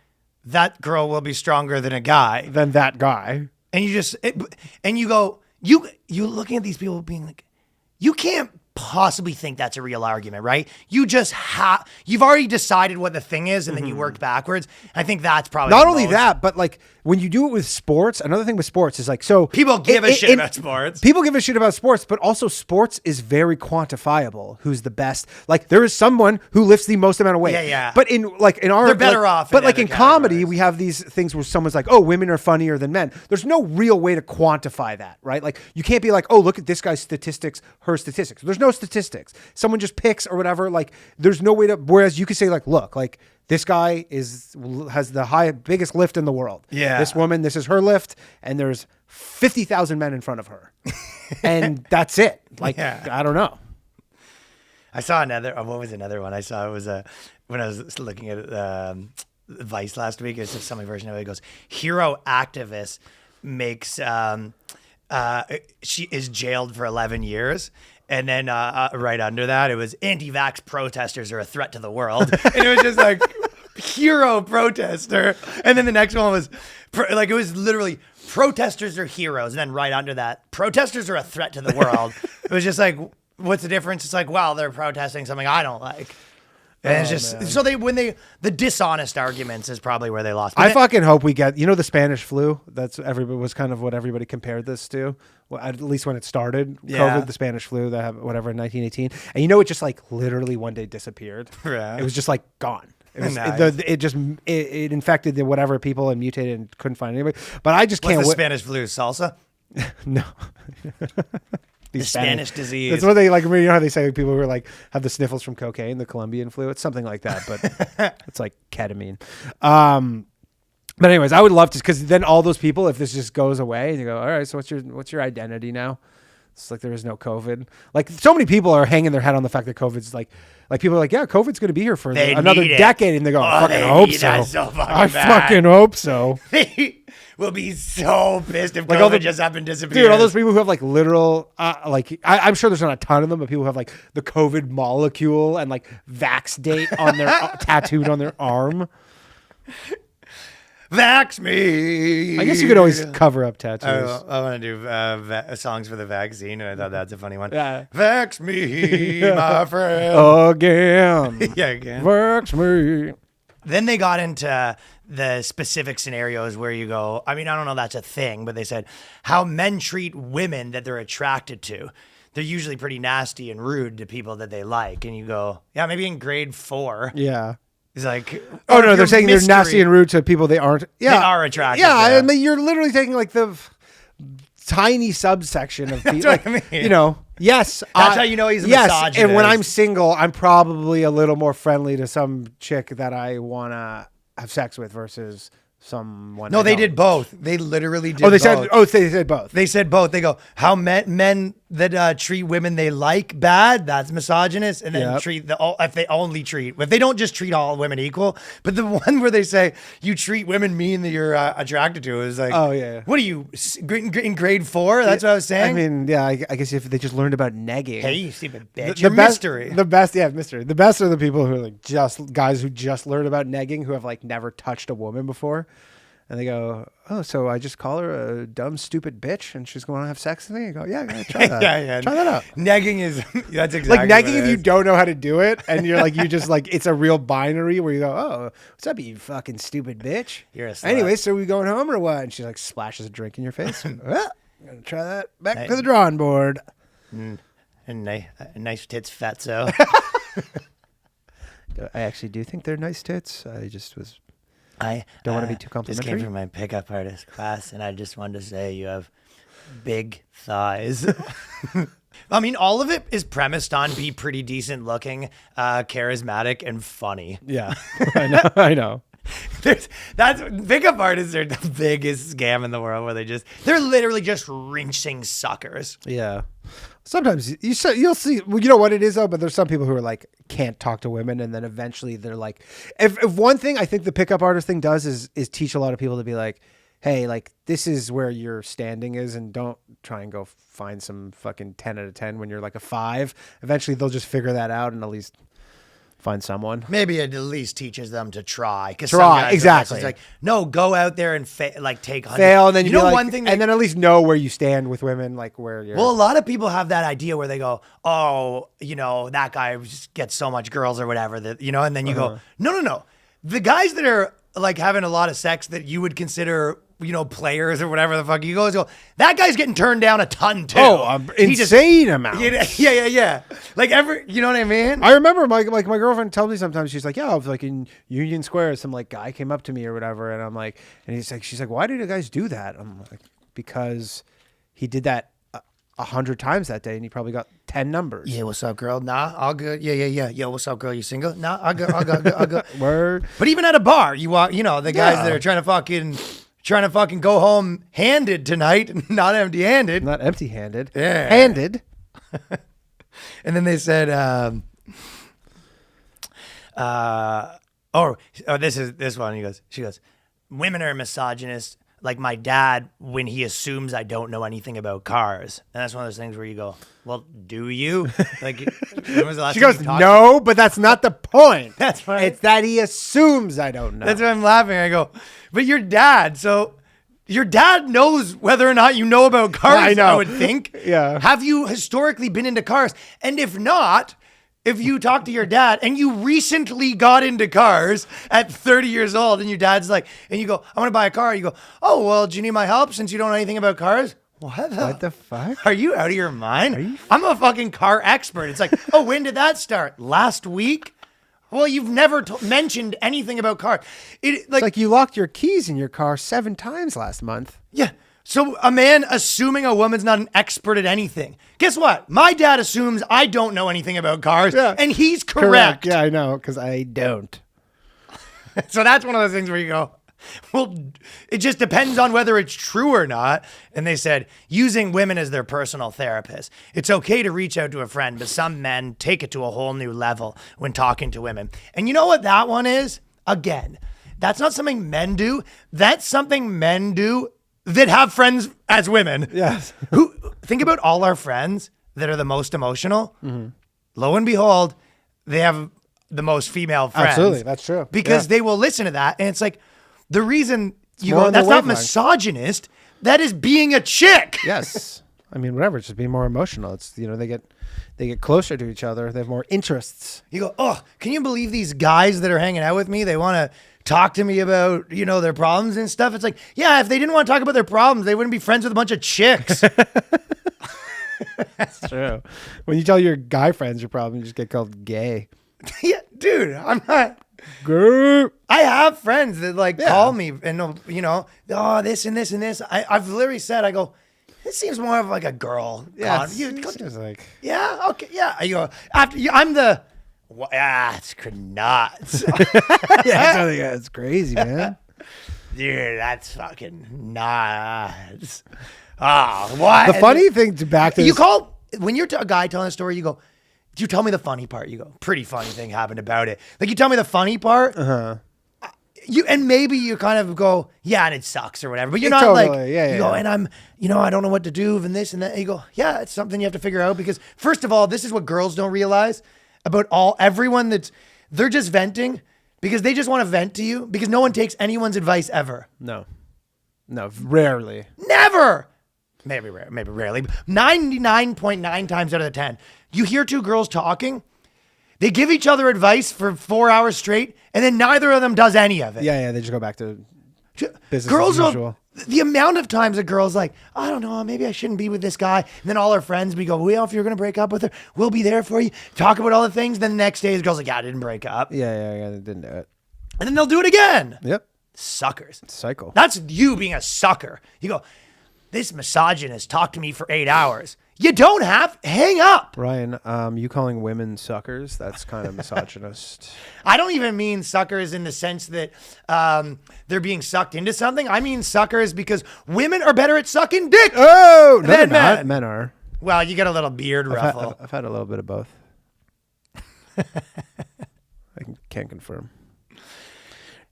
[SPEAKER 2] that girl will be stronger than a guy.
[SPEAKER 3] Than that guy.
[SPEAKER 2] And you go, you looking at these people being like, you can't possibly think that's a real argument, right? You just you've already decided what the thing is and then you worked backwards. I think that's probably
[SPEAKER 3] not only that, but like when you do it with sports, another thing with sports is like, so
[SPEAKER 2] people give a shit about sports.
[SPEAKER 3] People give a shit about sports, but also sports is very quantifiable. Who's the best? Like there is someone who lifts the most amount of weight.
[SPEAKER 2] Yeah.
[SPEAKER 3] But in our,
[SPEAKER 2] they're better off.
[SPEAKER 3] But like in comedy, we have these things where someone's like, oh, women are funnier than men. There's no real way to quantify that, right? Like you can't be like, oh, look at this guy's statistics, her statistics. There's no statistics. Someone just picks or whatever. Like there's no way to. Whereas you could say like, look, like this guy has the biggest lift in the world.
[SPEAKER 2] Yeah.
[SPEAKER 3] This woman, this is her lift, and there's 50,000 men in front of her, and that's it. Like I don't know.
[SPEAKER 2] I saw another. What was another one I saw? It was when I was looking at Vice last week. It's just some version of it. It goes, hero activist makes she is jailed for 11 years. And then right under that, it was anti-vax protesters are a threat to the world. And it was just like hero protester. And then the next one was like, it was literally protesters are heroes. And then right under that, protesters are a threat to the world. It was just like, what's the difference? It's like, well, they're protesting something I don't like. And it's just, man. So the dishonest arguments is probably where they lost. But
[SPEAKER 3] I fucking hope we get, the Spanish flu. That's was kind of what everybody compared this to. Well, at least when it started, COVID, the Spanish flu, that whatever in 1918, and it just like literally one day disappeared.
[SPEAKER 2] Yeah.
[SPEAKER 3] It was just like gone. It was
[SPEAKER 2] Nice.
[SPEAKER 3] it infected the whatever people and mutated and couldn't find anybody. But I just can't.
[SPEAKER 2] What's the Spanish flu? Salsa?
[SPEAKER 3] No.
[SPEAKER 2] The Spanish disease.
[SPEAKER 3] That's what they like. You know how they say people who are like have the sniffles from cocaine, the Colombian flu. It's something like that, but it's like ketamine. But anyways, I would love to, because then all those people, if this just goes away, and you go, all right, so what's your identity now? It's like there is no COVID. Like so many people are hanging their head on the fact that COVID's like people are like, yeah, COVID's going to be here for another decade, and they go, I fucking hope so. I fucking hope so.
[SPEAKER 2] Will be so pissed if like COVID just happened to disappear.
[SPEAKER 3] Dude, all those people who have like literal, I'm sure there's not a ton of them, but people who have like the COVID molecule and like vax date on their tattooed on their arm.
[SPEAKER 2] Vax me.
[SPEAKER 3] I guess you could always cover up tattoos.
[SPEAKER 2] I want to do songs for the vaccine, and I thought that's a funny one.
[SPEAKER 3] Yeah.
[SPEAKER 2] Vax me, my friend.
[SPEAKER 3] Again.
[SPEAKER 2] Yeah, again.
[SPEAKER 3] Vax me.
[SPEAKER 2] Then they got into the specific scenarios where you go, I mean, I don't know if that's a thing, but they said how men treat women that they're attracted to. They're usually pretty nasty and rude to people that they like. And you go, yeah, maybe in grade 4.
[SPEAKER 3] Yeah.
[SPEAKER 2] It's like,
[SPEAKER 3] oh no, they're saying they're nasty and rude to people they aren't. Yeah,
[SPEAKER 2] they are attracted.
[SPEAKER 3] Yeah, I mean, you're literally taking like the tiny subsection of people.
[SPEAKER 2] That's what I mean.
[SPEAKER 3] Yes,
[SPEAKER 2] that's how you know he's a misogynist.
[SPEAKER 3] And when I'm single, I'm probably a little more friendly to some chick that I want to have sex with versus someone.
[SPEAKER 2] No, they did both. They literally did.
[SPEAKER 3] They
[SPEAKER 2] both.
[SPEAKER 3] said. They said both.
[SPEAKER 2] They said both. They go, how men that treat women they like bad, that's misogynist, and then if they don't just treat all women equal, but the one where they say you treat women mean that you're attracted to is like,
[SPEAKER 3] oh yeah,
[SPEAKER 2] what are you in grade 4? That's what I was saying.
[SPEAKER 3] I mean, yeah, I guess if they just learned about negging.
[SPEAKER 2] Hey, you stupid bitch, you're mystery.
[SPEAKER 3] The best, mystery. The best are the people who are like just guys who just learned about negging, who have like never touched a woman before. And they go, oh, so I just call her a dumb, stupid bitch, and she's going to have sex with me? You go, yeah, try that.
[SPEAKER 2] Yeah.
[SPEAKER 3] Try that out.
[SPEAKER 2] Negging is, that's exactly
[SPEAKER 3] like negging if you don't know how to do it, and you're like, it's a real binary where you go, oh, what's up, you fucking stupid bitch?
[SPEAKER 2] You're a slut.
[SPEAKER 3] Anyway, so we going home or what? And she like splashes a drink in your face. Well, I'm going to try that back to the drawing board.
[SPEAKER 2] And nice tits, fatso.
[SPEAKER 3] I actually do think they're nice tits. I just was...
[SPEAKER 2] I
[SPEAKER 3] don't want to be too complimentary.
[SPEAKER 2] Just came from my pickup artist class, and I just wanted to say you have big thighs. I mean, all of it is premised on be pretty decent looking, charismatic, and funny.
[SPEAKER 3] Yeah, I know.
[SPEAKER 2] That's pickup artists are the biggest scam in the world, where they're literally just rinsing suckers.
[SPEAKER 3] Yeah. Sometimes you'll see, well, you know what it is though, but there's some people who are like, can't talk to women. And then eventually they're like, if one thing I think the pickup artist thing does is teach a lot of people to be like, hey, like this is where your standing is, and don't try and go find some fucking 10 out of 10 when you're like a 5. Eventually they'll just figure that out and at least find someone.
[SPEAKER 2] Maybe it at least teaches them to try.
[SPEAKER 3] Exactly.
[SPEAKER 2] It's like, no, go out there and take 100.
[SPEAKER 3] Fail, and then you know like,
[SPEAKER 2] one thing,
[SPEAKER 3] and then at least know where you stand with women, like where you're.
[SPEAKER 2] Well, a lot of people have that idea where they go, oh, that guy just gets so much girls or whatever that and then you go, no, the guys that are like having a lot of sex that you would consider players or whatever the fuck, you go, that guy's getting turned down a ton too.
[SPEAKER 3] Oh, insane amount.
[SPEAKER 2] Yeah. Like you know what I mean?
[SPEAKER 3] I remember my girlfriend tells me sometimes, she's like, yeah, I was like in Union Square, some like guy came up to me or whatever, and I'm like, and she's like, why do you guys do that? I'm like, because he did that 100 times that day, and he probably got 10 numbers.
[SPEAKER 2] Yeah, what's up, girl? Nah, all good. Yeah. Yo, what's up, girl? You single? Nah, all good.
[SPEAKER 3] Word.
[SPEAKER 2] But even at a bar, you walk, the guys that are trying to fucking go home handed tonight, not empty-handed.
[SPEAKER 3] Not empty-handed.
[SPEAKER 2] Yeah.
[SPEAKER 3] Handed.
[SPEAKER 2] And then they said, This one. She goes, women are misogynist. Like my dad, when he assumes I don't know anything about cars, and that's one of those things where you go, "Well, do you?" Like, when was the last
[SPEAKER 3] She
[SPEAKER 2] time
[SPEAKER 3] goes,
[SPEAKER 2] you talked-
[SPEAKER 3] no, but that's not the point.
[SPEAKER 2] That's right.
[SPEAKER 3] It's that he assumes I don't know.
[SPEAKER 2] That's why I'm laughing. I go, but your dad. So your dad knows whether or not you know about cars.
[SPEAKER 3] I know.
[SPEAKER 2] I would think.
[SPEAKER 3] Yeah.
[SPEAKER 2] Have you historically been into cars? And if not, if you talk to your dad and you recently got into cars at 30 years old and your dad's like, and you go, I want to buy a car. You go, oh, well, do you need my help since you don't know anything about cars?
[SPEAKER 3] What the fuck?
[SPEAKER 2] Are you out of your mind? I'm a fucking car expert. It's like, oh, when did that start? Last week? Well, you've never mentioned anything about cars.
[SPEAKER 3] It's like you locked your keys in your car 7 times last month.
[SPEAKER 2] Yeah. So a man assuming a woman's not an expert at anything. Guess what? My dad assumes I don't know anything about cars, and he's correct.
[SPEAKER 3] Yeah, I know, because I don't.
[SPEAKER 2] So that's one of those things where you go, well, it just depends on whether it's true or not. And they said, using women as their personal therapist. It's okay to reach out to a friend, but some men take it to a whole new level when talking to women. And you know what that one is? Again, that's not something men do. That's something men do that have friends as women.
[SPEAKER 3] Yes.
[SPEAKER 2] Who think about all our friends that are the most emotional. Mm-hmm. Lo and behold, they have the most female friends.
[SPEAKER 3] Absolutely, that's true.
[SPEAKER 2] Because they will listen to that, and it's like the reason you
[SPEAKER 3] more
[SPEAKER 2] go,
[SPEAKER 3] on their
[SPEAKER 2] that's not
[SPEAKER 3] wavelength.
[SPEAKER 2] misogynist. That is being a chick.
[SPEAKER 3] Yes. I mean, whatever. It's just being more emotional. It's, they get closer to each other. They have more interests.
[SPEAKER 2] You go, oh, can you believe these guys that are hanging out with me? They want to talk to me about, their problems and stuff. It's like, yeah, if they didn't want to talk about their problems, they wouldn't be friends with a bunch of chicks.
[SPEAKER 3] That's true. When you tell your guy friends your problem, you just get called gay.
[SPEAKER 2] Yeah, dude, I'm not.
[SPEAKER 3] Girl.
[SPEAKER 2] I have friends that call me and oh, this and this and this. I've literally said, I go, this seems more of like a girl.
[SPEAKER 3] Yeah,
[SPEAKER 2] con-
[SPEAKER 3] like,
[SPEAKER 2] yeah, okay, yeah. You go I'm the. It's nuts.
[SPEAKER 3] yeah, it's crazy, man.
[SPEAKER 2] Dude, that's fucking nuts. Oh, what?
[SPEAKER 3] The funny thing back to
[SPEAKER 2] you
[SPEAKER 3] this,
[SPEAKER 2] call when you're a guy telling a story, you go, do you tell me the funny part? You go, pretty funny thing happened about it. Like you tell me the funny part. And maybe you kind of go, yeah, and it sucks or whatever. But you're not
[SPEAKER 3] totally,
[SPEAKER 2] you go, and I'm, I don't know what to do and this and that. And you go, yeah, it's something you have to figure out because first of all, this is what girls don't realize about everyone they're just venting because they just want to vent to you because no one takes anyone's advice ever.
[SPEAKER 3] No, rarely.
[SPEAKER 2] Never. Maybe rarely. 99.9 times out of the 10. You hear two girls talking, they give each other advice for 4 hours straight, and then neither of them does any of it.
[SPEAKER 3] Yeah, they just go back to business
[SPEAKER 2] girls
[SPEAKER 3] as usual.
[SPEAKER 2] The amount of times a girl's like, I don't know, maybe I shouldn't be with this guy. And then all our friends, we go, well, if you're going to break up with her, we'll be there for you. Talk about all the things. Then the next day, the girl's like, yeah, I didn't break up.
[SPEAKER 3] Yeah, they didn't do it.
[SPEAKER 2] And then they'll do it again.
[SPEAKER 3] Yep.
[SPEAKER 2] Suckers.
[SPEAKER 3] Cycle.
[SPEAKER 2] That's you being a sucker. You go, this misogynist talked to me for 8 hours. You don't hang up.
[SPEAKER 3] Ryan, you calling women suckers? That's kind of misogynist.
[SPEAKER 2] I don't even mean suckers in the sense that they're being sucked into something. I mean suckers because women are better at sucking dick.
[SPEAKER 3] Oh, no, they're
[SPEAKER 2] than men.
[SPEAKER 3] not. Men are.
[SPEAKER 2] Well, you get a little beard ruffle.
[SPEAKER 3] I've had a little bit of both. I can't confirm.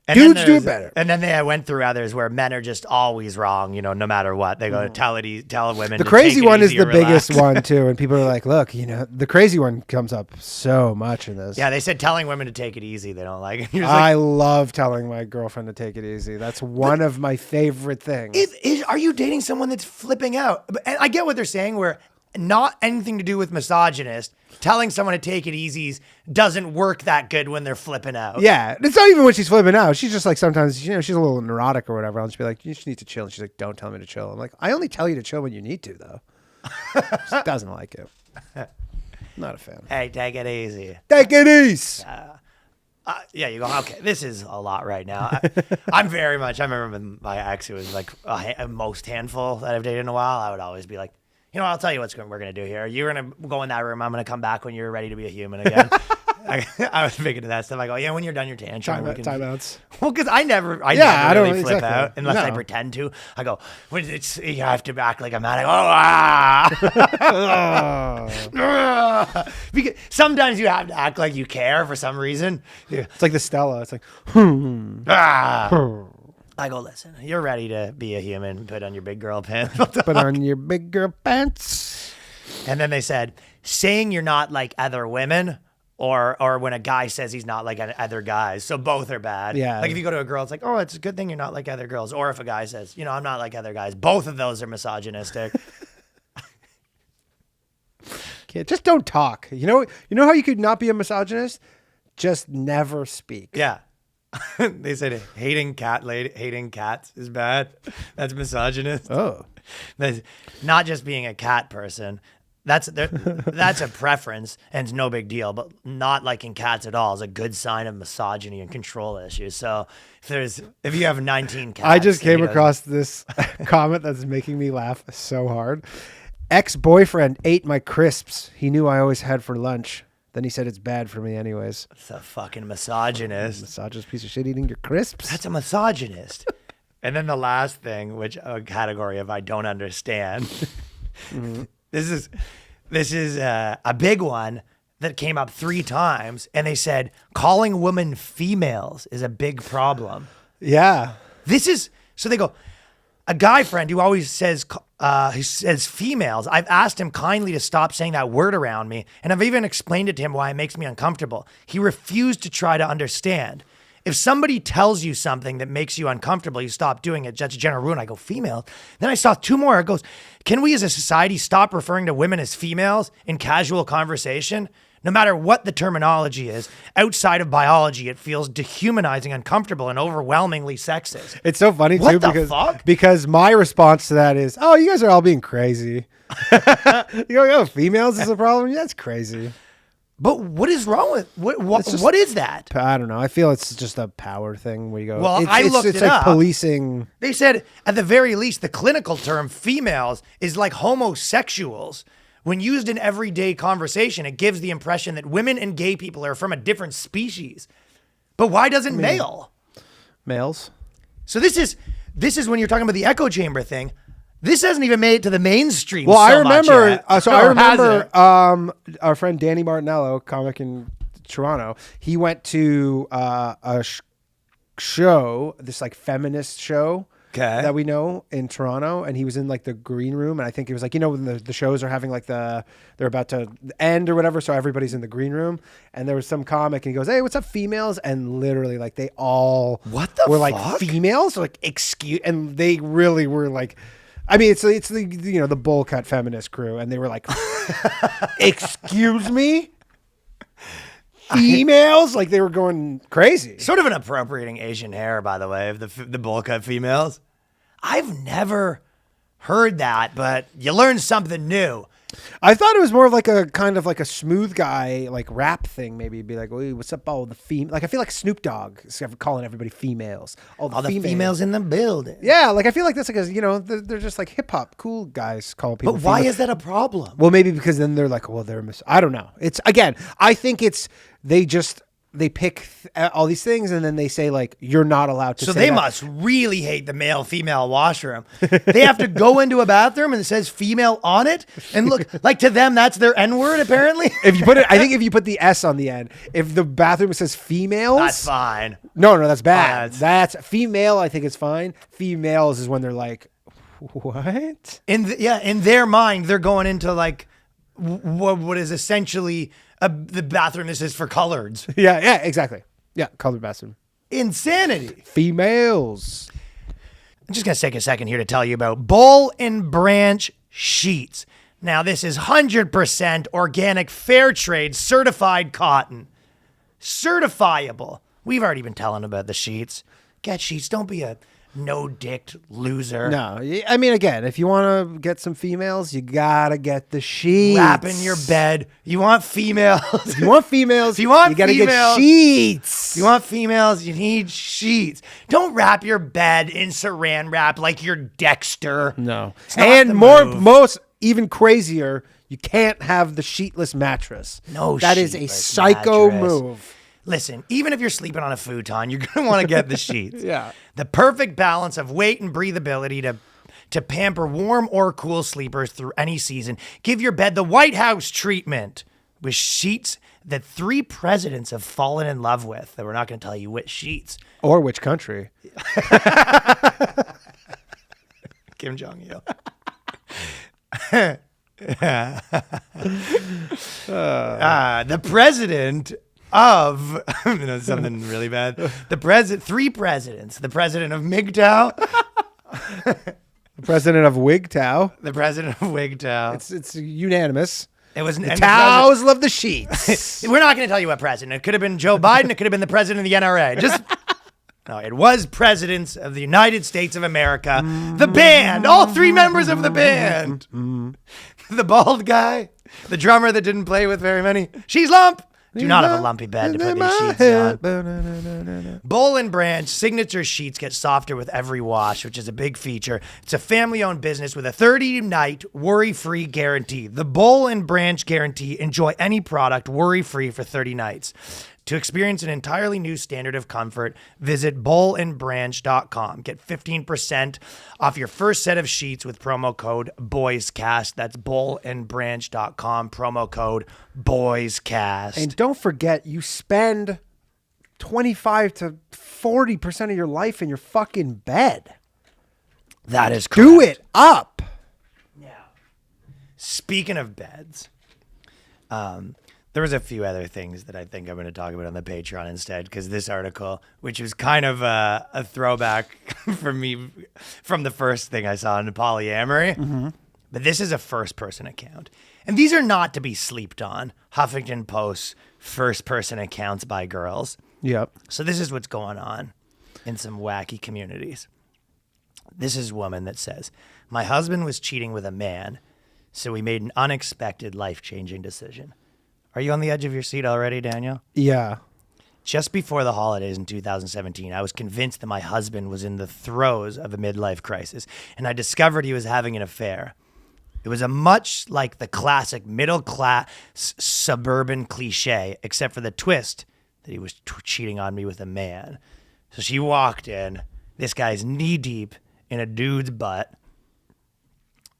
[SPEAKER 2] And
[SPEAKER 3] dudes do it better.
[SPEAKER 2] And then I went through others where men are just always wrong, no matter what. They go tell women.
[SPEAKER 3] The
[SPEAKER 2] to
[SPEAKER 3] crazy
[SPEAKER 2] take it
[SPEAKER 3] one is
[SPEAKER 2] easy or
[SPEAKER 3] the biggest
[SPEAKER 2] relax.
[SPEAKER 3] one too, and people are like, "Look, the crazy one comes up so much in this."
[SPEAKER 2] Yeah, they said telling women to take it easy. They don't like it. You're just
[SPEAKER 3] I love telling my girlfriend to take it easy. That's one of my favorite things.
[SPEAKER 2] Are you dating someone that's flipping out? And I get what they're saying, where not anything to do with misogynist. Telling someone to take it easy doesn't work that good when they're flipping out.
[SPEAKER 3] Yeah, it's not even when she's flipping out. She's just like sometimes, she's a little neurotic or whatever. I'll just be like, you just need to chill. And she's like, don't tell me to chill. I'm like, I only tell you to chill when you need to, though. She doesn't like it. Not a fan.
[SPEAKER 2] Hey, take it easy.
[SPEAKER 3] Take it easy.
[SPEAKER 2] Yeah, you go, okay, this is a lot right now. I remember when my ex, who was like a most handful that I've dated in a while, I would always be like, I'll tell you we're going to do here. You're going to go in that room. I'm going to come back when you're ready to be a human again. I was thinking of that stuff. I go, yeah, when you're done your tantrum.
[SPEAKER 3] Timeouts.
[SPEAKER 2] Well, because I never
[SPEAKER 3] I
[SPEAKER 2] never
[SPEAKER 3] don't
[SPEAKER 2] really flip
[SPEAKER 3] exactly.
[SPEAKER 2] out unless I
[SPEAKER 3] No.
[SPEAKER 2] pretend to. I go, when it's you have to act like I'm mad. I go, because sometimes you have to act like you care for some reason.
[SPEAKER 3] It's like the Stella. It's like,
[SPEAKER 2] Ah. I go, listen, you're ready to be a human. Put on your big girl pants.
[SPEAKER 3] put on your big girl pants.
[SPEAKER 2] And then they said, saying you're not like other women, or when a guy says he's not like other guys. So both are bad.
[SPEAKER 3] Yeah.
[SPEAKER 2] Like if you go to a girl, it's like, oh, it's a good thing you're not like other girls. Or if a guy says, I'm not like other guys. Both of those are misogynistic.
[SPEAKER 3] Just don't talk. You know how you could not be a misogynist? Just never speak.
[SPEAKER 2] Yeah. They said hating cats is bad. That's misogynist.
[SPEAKER 3] Oh.
[SPEAKER 2] That's not just being a cat person. That's a preference and it's no big deal. But not liking cats at all is a good sign of misogyny and control issues. So if you have 19 cats,
[SPEAKER 3] I just came across this comment that's making me laugh so hard. Ex-boyfriend ate my crisps he knew I always had for lunch. Then he said it's bad for me anyways.
[SPEAKER 2] It's a fucking misogynist.
[SPEAKER 3] Misogynist piece of shit eating your crisps.
[SPEAKER 2] That's a misogynist. And then the last thing, which a category of I don't understand. Mm-hmm. This is a big one that came up 3 times, and they said calling women females is a big problem.
[SPEAKER 3] Yeah.
[SPEAKER 2] So they go, a guy friend who always says females. I've asked him kindly to stop saying that word around me, and I've even explained it to him why it makes me uncomfortable. He refused to try to understand. If somebody tells you something that makes you uncomfortable, you stop doing it. That's a general rule. And I go, female. Then I saw 2 more. It goes, can we as a society stop referring to women as females in casual conversation? No matter what the terminology is, outside of biology, it feels dehumanizing, uncomfortable, and overwhelmingly sexist.
[SPEAKER 3] It's so funny
[SPEAKER 2] What
[SPEAKER 3] too
[SPEAKER 2] the fuck?
[SPEAKER 3] because my response to that is, oh, you guys are all being crazy. You go, females is a problem? Yeah, that's crazy.
[SPEAKER 2] But what is wrong with what is that?
[SPEAKER 3] I don't know. I feel it's just a power thing where you go.
[SPEAKER 2] Well,
[SPEAKER 3] it's like
[SPEAKER 2] up.
[SPEAKER 3] Policing.
[SPEAKER 2] They said at the very least, the clinical term females is like homosexuals. When used in everyday conversation, it gives the impression that women and gay people are from a different species. But why doesn't male?
[SPEAKER 3] Males.
[SPEAKER 2] So this is when you're talking about the echo chamber thing. This hasn't even made it to the mainstream.
[SPEAKER 3] Well, I
[SPEAKER 2] much
[SPEAKER 3] remember.
[SPEAKER 2] yet.
[SPEAKER 3] I
[SPEAKER 2] Or
[SPEAKER 3] remember
[SPEAKER 2] has it?
[SPEAKER 3] our friend Danny Martinello, comic in Toronto. He went to a show, this like feminist show.
[SPEAKER 2] Okay.
[SPEAKER 3] That we know in Toronto, and he was in like the green room, and I think it was like, when the shows are having like they're about to end or whatever, so everybody's in the green room, and there was some comic, and he goes, "Hey, what's up, females?" And literally, like, they all were like, females, like, excuse, and they really were like, I mean, it's the the bowl cut feminist crew, and they were like, excuse me. Females, like they were going crazy.
[SPEAKER 2] Sort of an appropriating Asian hair, by the way, of the bowl cut females. I've never heard that, but you learn something new.
[SPEAKER 3] I thought it was more of like a kind of like a smooth guy, like rap thing. Maybe be like, "Hey, what's up, all the females?" Like I feel like Snoop Dogg is calling everybody females. All the
[SPEAKER 2] females in the building.
[SPEAKER 3] Yeah, like I feel like that's like they're just like hip hop cool guys calling people.
[SPEAKER 2] But why
[SPEAKER 3] females.
[SPEAKER 2] is that a problem?
[SPEAKER 3] Well, maybe because then they're like, well, they're I don't know. It's again, I think it's they pick all these things and then they say like, you're not allowed to.
[SPEAKER 2] So
[SPEAKER 3] say
[SPEAKER 2] they
[SPEAKER 3] that.
[SPEAKER 2] must really hate the male-female washroom. They have to go into a bathroom and it says female on it, and look, like to them that's their N-word apparently.
[SPEAKER 3] If you put it, I think if you put the S on the end, if the bathroom says females,
[SPEAKER 2] That's fine.
[SPEAKER 3] No, that's bad.
[SPEAKER 2] Oh,
[SPEAKER 3] that's female. I think it's fine. Females is when they're like, what?
[SPEAKER 2] In their mind, they're going into like what is essentially the bathroom. This is for coloreds.
[SPEAKER 3] Yeah, exactly. Yeah, colored bathroom.
[SPEAKER 2] Insanity.
[SPEAKER 3] Females.
[SPEAKER 2] I'm just going to take a second here to tell you about Boll Branch sheets. Now, this is 100% organic, fair trade, certified cotton. Certifiable. We've already been telling about the sheets. Get sheets. Don't be a no-dicked loser.
[SPEAKER 3] No, I mean, again, if you want to get some females, you got to get the sheets.
[SPEAKER 2] Wrap in your bed. You want females.
[SPEAKER 3] If you want females,
[SPEAKER 2] you got to
[SPEAKER 3] get sheets.
[SPEAKER 2] If you want females, you need sheets. Don't wrap your bed in saran wrap like you're Dexter.
[SPEAKER 3] No.
[SPEAKER 2] It's not
[SPEAKER 3] And
[SPEAKER 2] the move.
[SPEAKER 3] most even crazier, You can't have the sheetless mattress.
[SPEAKER 2] No,
[SPEAKER 3] that is a
[SPEAKER 2] sheetless
[SPEAKER 3] psycho
[SPEAKER 2] mattress.
[SPEAKER 3] move.
[SPEAKER 2] Listen, even if you're sleeping on a futon, you're going to want to get the sheets.
[SPEAKER 3] Yeah.
[SPEAKER 2] The perfect balance of weight and breathability to pamper warm or cool sleepers through any season. Give your bed the White House treatment with sheets that 3 presidents have fallen in love with. That we're not going to tell you which sheets.
[SPEAKER 3] Or which country.
[SPEAKER 2] Kim Jong-il. The president of something really bad. 3 presidents. The president of MGTOW.
[SPEAKER 3] The president of WGTOW.
[SPEAKER 2] The president of WGTOW.
[SPEAKER 3] It's unanimous.
[SPEAKER 2] It was
[SPEAKER 3] The Tows love the sheets.
[SPEAKER 2] We're not going to tell you what president. It could have been Joe Biden. It could have been the president of the NRA. No, it was presidents of the United States of America. The band. All 3 members of the band. The bald guy. The drummer that didn't play with very many. She's lump. Do not have a lumpy bed to put these sheets on. Boll Branch signature sheets get softer with every wash, which is a big feature. It's a family-owned business with a 30-night worry-free guarantee. The Boll Branch guarantee. Enjoy any product worry-free for 30 nights. To experience an entirely new standard of comfort, visit bollandbranch.com. Get 15% off your first set of sheets with promo code boyscast. That's bollandbranch.com, promo code boyscast.
[SPEAKER 3] And don't forget, you spend 25 to 40% of your life in your fucking bed.
[SPEAKER 2] That is correct.
[SPEAKER 3] Do it up.
[SPEAKER 2] Yeah. Speaking of beds, there was a few other things that I think I'm going to talk about on the Patreon instead, because this article, which was kind of a throwback for me from the first thing I saw in polyamory, but this is a first-person account. And these are not to be sleeped on. Huffington Post's first-person accounts by girls.
[SPEAKER 3] Yep.
[SPEAKER 2] So this is what's going on in some wacky communities. This is a woman that says, my husband was cheating with a man, so we made an unexpected life-changing decision. Are you on the edge of your seat already, Daniel?
[SPEAKER 3] Yeah.
[SPEAKER 2] Just before the holidays in 2017, I was convinced that my husband was in the throes of a midlife crisis, and I discovered he was having an affair. It was a much like the classic middle-class suburban cliche, except for the twist that he was cheating on me with a man. So she walked in. This guy's knee-deep in a dude's butt.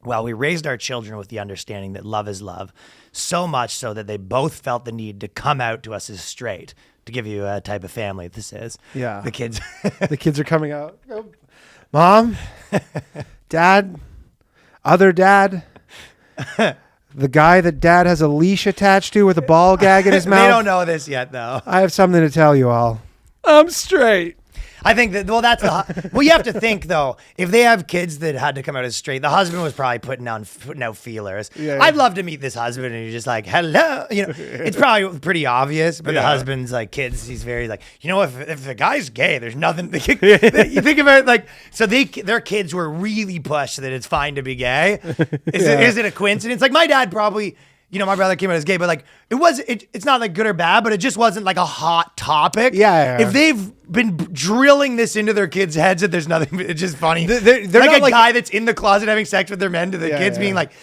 [SPEAKER 2] Well, we raised our children with the understanding that love is love, so much so that they both felt the need to come out to us as straight, to give you a type of family this is.
[SPEAKER 3] Yeah.
[SPEAKER 2] The kids.
[SPEAKER 3] The kids are coming out. Mom, Dad, other dad, the guy that Dad has a leash attached to with a ball gag in his mouth.
[SPEAKER 2] They don't know this yet, though.
[SPEAKER 3] I have something to tell you all. I'm straight.
[SPEAKER 2] I think that, well, that's well, you have to think, though, if they have kids that had to come out as straight, the husband was probably putting out feelers.
[SPEAKER 3] Yeah.
[SPEAKER 2] I'd love to meet this husband, and you're just like, hello. You know, it's probably pretty obvious, but the husband's like, kids, he's very like, you know, if the guy's gay, there's nothing. You think about it, like, so their kids were really pushed that it's fine to be gay. Is it a coincidence? Like, my dad probably, you know, my brother came out as gay, but like, it's not like good or bad, but it just wasn't like a hot topic.
[SPEAKER 3] Yeah.
[SPEAKER 2] If they've been drilling this into their kids' heads that there's nothing, it's just funny.
[SPEAKER 3] They're
[SPEAKER 2] like
[SPEAKER 3] not
[SPEAKER 2] a guy that's in the closet having sex with their men to the kids being like,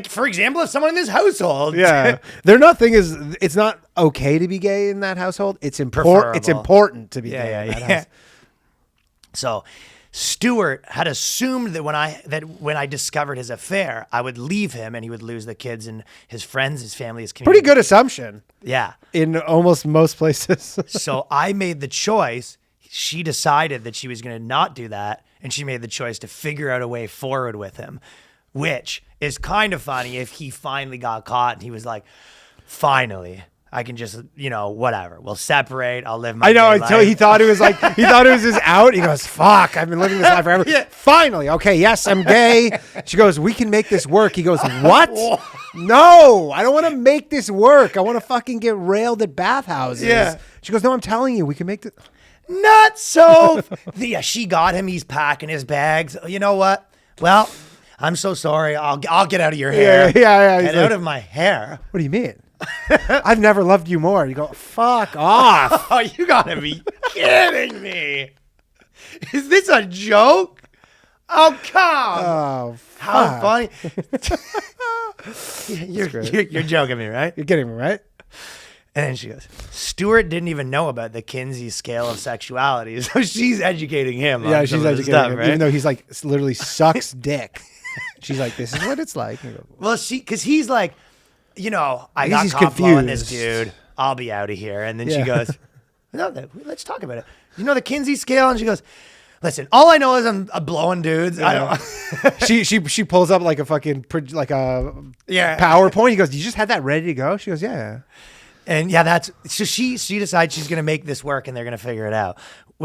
[SPEAKER 2] for example, if someone in this household.
[SPEAKER 3] Yeah. Their nothing is, it's not okay to be gay in that household. It's important. It's important to be gay in that house.
[SPEAKER 2] So Stuart had assumed that when I discovered his affair, I would leave him and he would lose the kids and his friends, his family, his community.
[SPEAKER 3] Pretty good assumption.
[SPEAKER 2] Yeah.
[SPEAKER 3] In almost most places.
[SPEAKER 2] So I made the choice. She decided that she was going to not do that, and she made the choice to figure out a way forward with him, which is kind of funny if he finally got caught and he was like, finally, I can just, you know, whatever. We'll separate. I'll live my
[SPEAKER 3] I know,
[SPEAKER 2] gay
[SPEAKER 3] until
[SPEAKER 2] life.
[SPEAKER 3] he thought it was like, he thought it was his out. He goes, fuck, I've been living this life forever.
[SPEAKER 2] Yeah.
[SPEAKER 3] Finally, okay, yes, I'm gay. She goes, we can make this work. He goes, what? No, I don't want to make this work. I want to fucking get railed at bathhouses.
[SPEAKER 2] Yeah.
[SPEAKER 3] She goes, no, I'm telling you, we can make this.
[SPEAKER 2] Not so. Yeah, she got him. He's packing his bags. You know what? Well, I'm so sorry. I'll get out of your hair.
[SPEAKER 3] Yeah.
[SPEAKER 2] Get out of my hair.
[SPEAKER 3] What do you mean? I've never loved you more. You go, fuck off.
[SPEAKER 2] Oh, you gotta be kidding me. Is this a joke? Oh, come.
[SPEAKER 3] Oh,
[SPEAKER 2] How
[SPEAKER 3] fuck.
[SPEAKER 2] funny.
[SPEAKER 3] great.
[SPEAKER 2] You're joking me, right?
[SPEAKER 3] You're getting me, right?
[SPEAKER 2] And then she goes, Stuart didn't even know about the Kinsey scale of sexuality. So she's educating him.
[SPEAKER 3] Yeah,
[SPEAKER 2] on
[SPEAKER 3] she's
[SPEAKER 2] some of the
[SPEAKER 3] educating
[SPEAKER 2] stuff,
[SPEAKER 3] him,
[SPEAKER 2] right?
[SPEAKER 3] even though he's like literally sucks dick. She's like, this is what it's like.
[SPEAKER 2] Well, because he's like, I got
[SPEAKER 3] He's
[SPEAKER 2] caught blowing this
[SPEAKER 3] confused.
[SPEAKER 2] dude. I'll be out of here. And then she
[SPEAKER 3] Yeah.
[SPEAKER 2] goes, no, let's talk about it. You know the Kinsey scale? And she goes, listen, all I know is I'm blowing dudes. I don't.
[SPEAKER 3] she pulls up like a fucking like a
[SPEAKER 2] Yeah.
[SPEAKER 3] PowerPoint. He goes, you just had that ready to go? She goes, yeah.
[SPEAKER 2] And yeah, so she decides she's going to make this work and they're going to figure it out.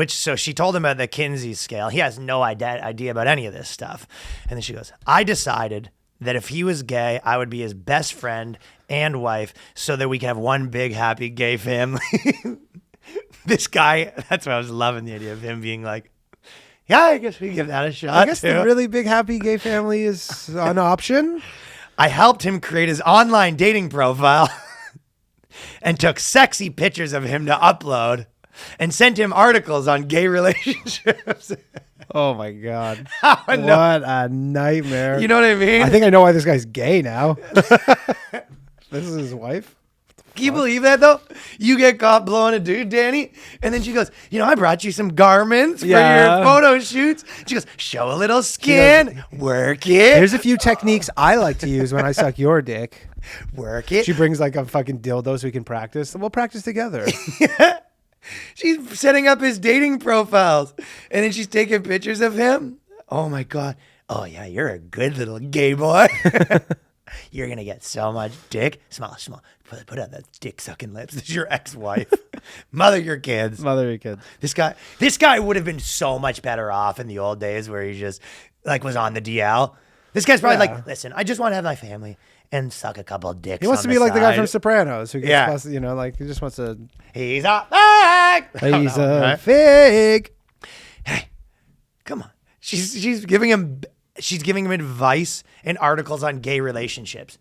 [SPEAKER 2] So she told him about the Kinsey scale. He has no idea about any of this stuff. And then she goes, I decided that if he was gay, I would be his best friend and wife so that we can have one big, happy gay family. This guy, that's why I was loving the idea of him being like, yeah, I guess we give that a shot.
[SPEAKER 3] I guess
[SPEAKER 2] too.
[SPEAKER 3] the really big happy gay family is an option.
[SPEAKER 2] I helped him create his online dating profile and took sexy pictures of him to upload and sent him articles on gay relationships.
[SPEAKER 3] Oh my God.
[SPEAKER 2] I know.
[SPEAKER 3] What a nightmare.
[SPEAKER 2] You know what I mean?
[SPEAKER 3] I think I know why this guy's gay now. This is his wife.
[SPEAKER 2] Can you believe that though? You get caught blowing a dude, Danny, and then she goes, I brought you some garments for
[SPEAKER 3] Yeah.
[SPEAKER 2] your photo shoots. She goes, show a little skin, work it,
[SPEAKER 3] There's a few techniques I like to use when I suck your dick.
[SPEAKER 2] work it.
[SPEAKER 3] She brings like a fucking dildo so we can practice. We'll practice together.
[SPEAKER 2] She's setting up his dating profiles, and then she's taking pictures of him. Oh my God. Oh yeah, you're a good little gay boy. You're gonna get so much dick. Small. Put out that dick sucking lips. This is your ex-wife. Mother your kids.
[SPEAKER 3] Mother your kids.
[SPEAKER 2] This guy would have been so much better off in the old days where he just like was on the DL. This guy's probably like, listen, I just want to have my family and suck a couple of dicks.
[SPEAKER 3] He wants to
[SPEAKER 2] on
[SPEAKER 3] be like the guy
[SPEAKER 2] side.
[SPEAKER 3] from Sopranos who gets
[SPEAKER 2] Yeah.
[SPEAKER 3] busted, like he just wants to.
[SPEAKER 2] He's a fag.
[SPEAKER 3] He's a fig.
[SPEAKER 2] Hey, come on. She's giving him advice and articles on gay relationships.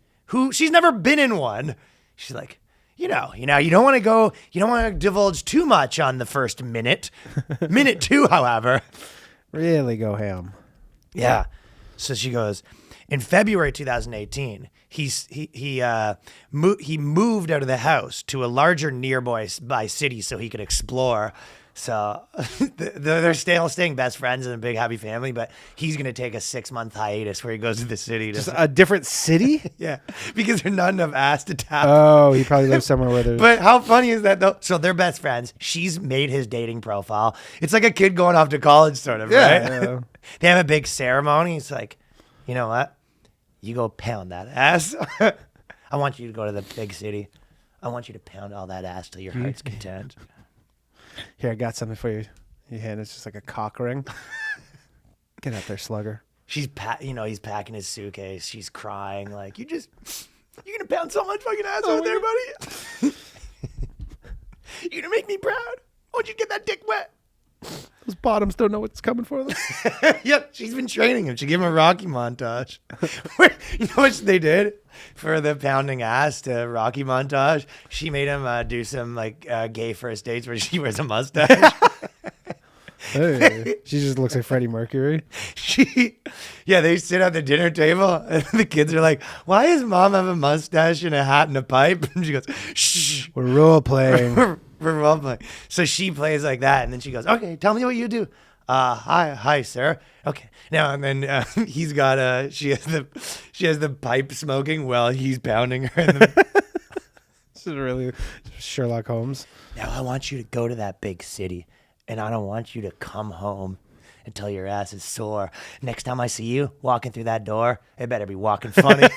[SPEAKER 2] She's never been in one. She's like, you don't want to divulge too much on the first minute. Minute 2, however.
[SPEAKER 3] Really go ham.
[SPEAKER 2] Yeah. So she goes, in February 2018, he moved out of the house to a larger nearby city so he could explore. So they're still staying best friends and a big happy family, but he's going to take a 6-month hiatus where he goes to the city.
[SPEAKER 3] Just a different city?
[SPEAKER 2] Yeah, because there's not enough ass to tap.
[SPEAKER 3] Oh, he probably lives somewhere where there's.
[SPEAKER 2] But how funny is that though? So they're best friends. She's made his dating profile. It's like a kid going off to college sort of, right?
[SPEAKER 3] Yeah.
[SPEAKER 2] They have a big ceremony. It's like, you know what? You go pound that ass. I want you to go to the big city. I want you to pound all that ass till your heart's content.
[SPEAKER 3] Here, I got something for you. Your hand is just like a cock ring. Get out there, slugger.
[SPEAKER 2] He's packing his suitcase. She's crying like, you're gonna pound so much fucking ass over there, buddy. You're gonna make me proud. I want you to get that dick wet.
[SPEAKER 3] Those bottoms don't know what's coming for them.
[SPEAKER 2] Yep, she's been training him. She gave him a Rocky montage. You know what they did for the pounding ass to Rocky montage? She made him do some like gay first dates where she wears a mustache.
[SPEAKER 3] Hey, she just looks like Freddie Mercury.
[SPEAKER 2] They sit at the dinner table and the kids are like, why does mom have a mustache and a hat and a pipe? And she goes, shh.
[SPEAKER 3] We're role playing.
[SPEAKER 2] We're role playing. So she plays like that, and then she goes, "Okay, tell me what you do." Hi, sir. Okay, now and then she has the pipe smoking while he's pounding her.
[SPEAKER 3] This is really Sherlock Holmes.
[SPEAKER 2] Now I want you to go to that big city, and I don't want you to come home until your ass is sore. Next time I see you walking through that door, it better be walking funny.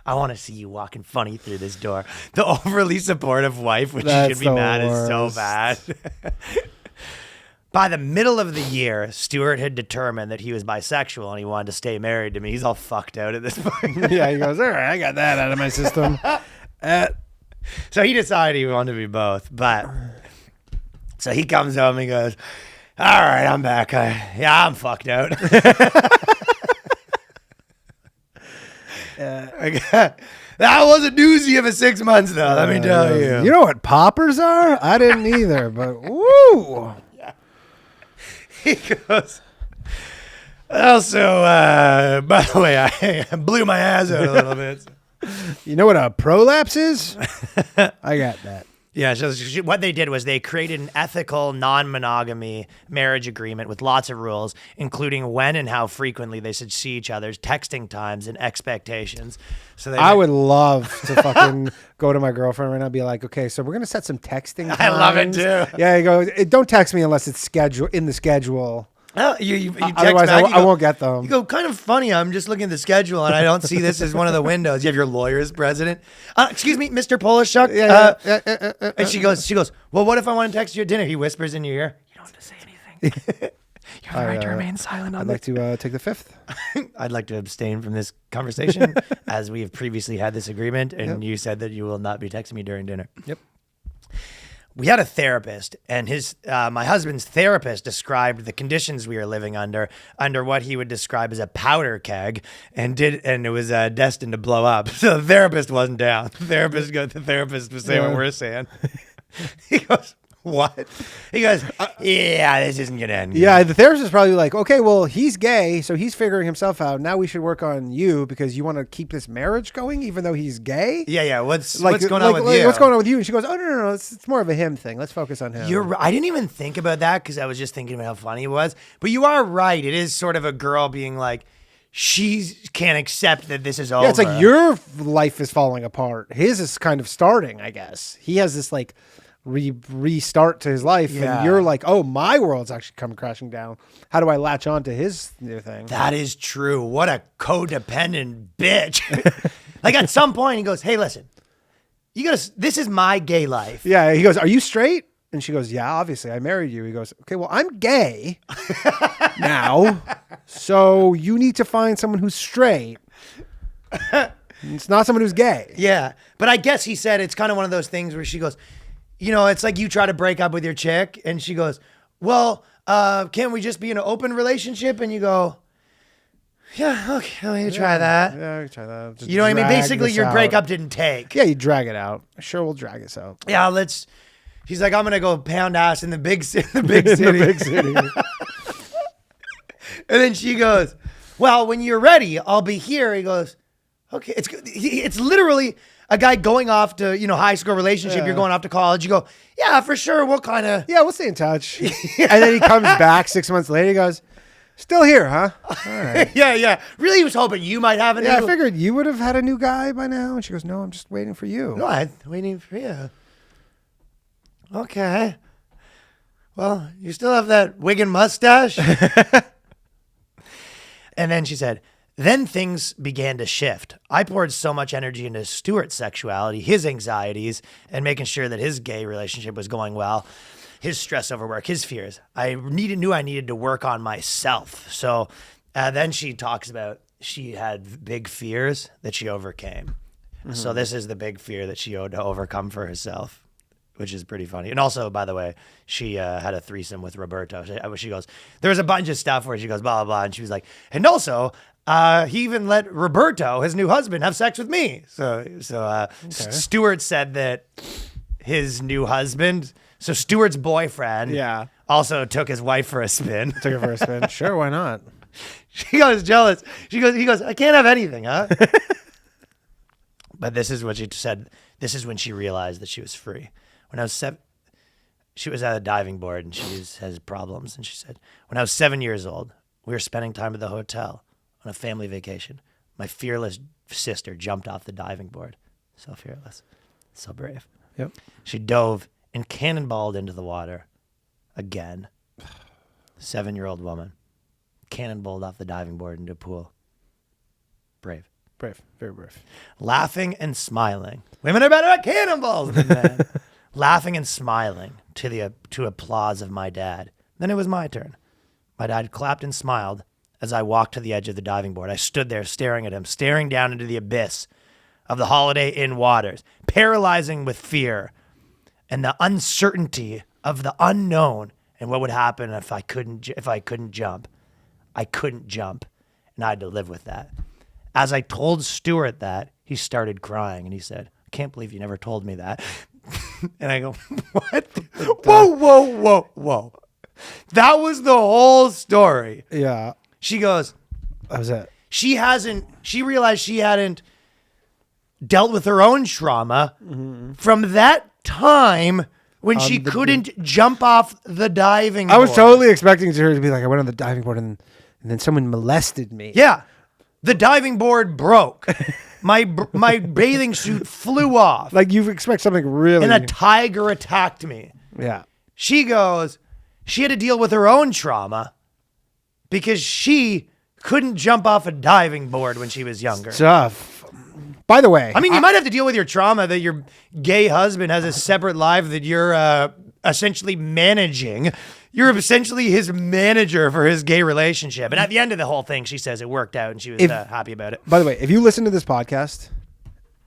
[SPEAKER 2] I want to see you walking funny through this door. The overly supportive wife, which
[SPEAKER 3] That's
[SPEAKER 2] you should be mad, is so
[SPEAKER 3] worst.
[SPEAKER 2] bad. By the middle of the year, Stuart had determined that he was bisexual and he wanted to stay married to me. He's all fucked out at this point.
[SPEAKER 3] Yeah, he goes, all right, I got that out of my system.
[SPEAKER 2] So he decided he wanted to be both. But so he comes home and he goes, all right, I'm back. I'm fucked out. That was a doozy of a 6 months, though. Let me tell you.
[SPEAKER 3] You know what poppers are? I didn't either, but woo.
[SPEAKER 2] He goes, Also, by the way, I blew my ass out a little bit.
[SPEAKER 3] You know what a prolapse is? I got that.
[SPEAKER 2] Yeah, so what they did was they created an ethical non-monogamy marriage agreement with lots of rules, including when and how frequently they should see each other's texting times and expectations. So
[SPEAKER 3] I would love to fucking go to my girlfriend right now and be like, okay, so we're going to set some texting times.
[SPEAKER 2] I love it too.
[SPEAKER 3] Yeah, you go, don't text me unless it's in the schedule.
[SPEAKER 2] Oh, you text
[SPEAKER 3] Otherwise,
[SPEAKER 2] back,
[SPEAKER 3] I won't get them.
[SPEAKER 2] You go, kind of funny. I'm just looking at the schedule and I don't see this as one of the windows. You have your lawyer as president. Excuse me, Mr. Polishuk. And she goes, well, what if I want to text you at dinner? He whispers in your ear, you don't have to say anything. You have the right to remain silent on
[SPEAKER 3] I'd like to take the fifth.
[SPEAKER 2] I'd like to abstain from this conversation as we have previously had this agreement and you said that you will not be texting me during dinner.
[SPEAKER 3] Yep.
[SPEAKER 2] We had a therapist, and my husband's therapist described the conditions we were living under what he would describe as a powder keg, and it was destined to blow up. So the therapist wasn't down. The therapist was saying what we're saying. He goes, what? He goes, yeah, this isn't gonna end.
[SPEAKER 3] Yeah, the therapist is probably like, okay, well, he's gay, so he's figuring himself out. Now we should work on you because you want to keep this marriage going, even though he's gay.
[SPEAKER 2] Yeah. What's going on with you?
[SPEAKER 3] What's going on with you? And she goes, oh no, it's more of a him thing. Let's focus on him.
[SPEAKER 2] I didn't even think about that because I was just thinking about how funny it was. But you are right. It is sort of a girl being like, she can't accept that this is over.
[SPEAKER 3] Yeah, it's like your life is falling apart. His is kind of starting, I guess. He has this like restart to his life, and you're like, oh, my world's actually coming crashing down. How do I latch on to his new thing?
[SPEAKER 2] That is true. What a codependent bitch. Like at some point he goes, hey, listen, this is my gay life.
[SPEAKER 3] Yeah, he goes, are you straight? And she goes, yeah, obviously I married you. He goes, okay, well, I'm gay now, so you need to find someone who's straight. It's not someone who's gay.
[SPEAKER 2] Yeah, but I guess he said it's kind of one of those things where she goes, it's like you try to break up with your chick and she goes, well, can't we just be in an open relationship? And you go, yeah, okay, let me try that.
[SPEAKER 3] Yeah, we try that. Just
[SPEAKER 2] you know what I mean?
[SPEAKER 3] drag
[SPEAKER 2] Basically,
[SPEAKER 3] this
[SPEAKER 2] your
[SPEAKER 3] out.
[SPEAKER 2] breakup didn't take.
[SPEAKER 3] Yeah, you drag it out. Sure, we'll drag this out.
[SPEAKER 2] Yeah, he's like, I'm going to go pound ass in the big city. The big city. And then she goes, well, when you're ready, I'll be here. He goes, okay. It's literally a guy going off to, high school relationship. You're going off to college. You go, yeah, for sure. We'll kind of.
[SPEAKER 3] Yeah, we'll stay in touch. And then he comes back 6 months later. He goes, still here, huh? All right.
[SPEAKER 2] Yeah. Really was hoping you might have a new.
[SPEAKER 3] Yeah, I figured you would have had a new guy by now. And she goes, no, I'm just waiting for you.
[SPEAKER 2] No, I'm waiting for you. Okay. Well, you still have that wig and mustache? And then she said, then things began to shift. I poured so much energy into Stuart's sexuality, his anxieties, and making sure that his gay relationship was going well, his stress over work, his fears. I knew I needed to work on myself. So then she talks about she had big fears that she overcame. Mm-hmm. So this is the big fear that she owed to overcome for herself, which is pretty funny. And also, by the way, she had a threesome with Roberto. She goes, there was a bunch of stuff where she goes, blah, blah, blah. And she was like, and also, he even let Roberto, his new husband, have sex with me. So Stuart said that his new husband, so Stuart's boyfriend, also took his wife for a spin.
[SPEAKER 3] Took her for a spin. Sure, why not?
[SPEAKER 2] She goes jealous. He goes, I can't have anything, huh? But this is what she said. This is when she realized that she was free. When I was 7, she was at a diving board and she has problems. And she said, when I was 7 years old, we were spending time at the hotel on a family vacation. My fearless sister jumped off the diving board. So fearless. So brave.
[SPEAKER 3] Yep.
[SPEAKER 2] She dove and cannonballed into the water again. 7-year-old woman cannonballed off the diving board into a pool. Brave.
[SPEAKER 3] Brave. Very brave.
[SPEAKER 2] Laughing and smiling. Women are better at cannonballs than men. Laughing and smiling to applause of my dad. Then it was my turn. My dad clapped and smiled as I walked to the edge of the diving board. I stood there staring at him, staring down into the abyss of the Holiday Inn waters, paralyzing with fear and the uncertainty of the unknown and what would happen if I couldn't jump. I couldn't jump, and I had to live with that. As I told Stuart that, he started crying, and he said, I can't believe you never told me that. And I go, what? Whoa. That was the whole story.
[SPEAKER 3] Yeah.
[SPEAKER 2] She goes,
[SPEAKER 3] That was it.
[SPEAKER 2] she realized she hadn't dealt with her own trauma from that time when she couldn't jump off the diving board.
[SPEAKER 3] I was totally expecting her to be like, I went on the diving board and then someone molested me.
[SPEAKER 2] Yeah. The diving board broke. My bathing suit flew off.
[SPEAKER 3] Like you expect something really.
[SPEAKER 2] And a tiger attacked me.
[SPEAKER 3] Yeah.
[SPEAKER 2] She goes, she had to deal with her own trauma because she couldn't jump off a diving board when she was younger.
[SPEAKER 3] Tough. By the way,
[SPEAKER 2] I mean, you might have to deal with your trauma that your gay husband has a separate life that you're essentially managing. You're essentially his manager for his gay relationship. And at the end of the whole thing, she says it worked out and she was happy about it.
[SPEAKER 3] By the way, if you listen to this podcast,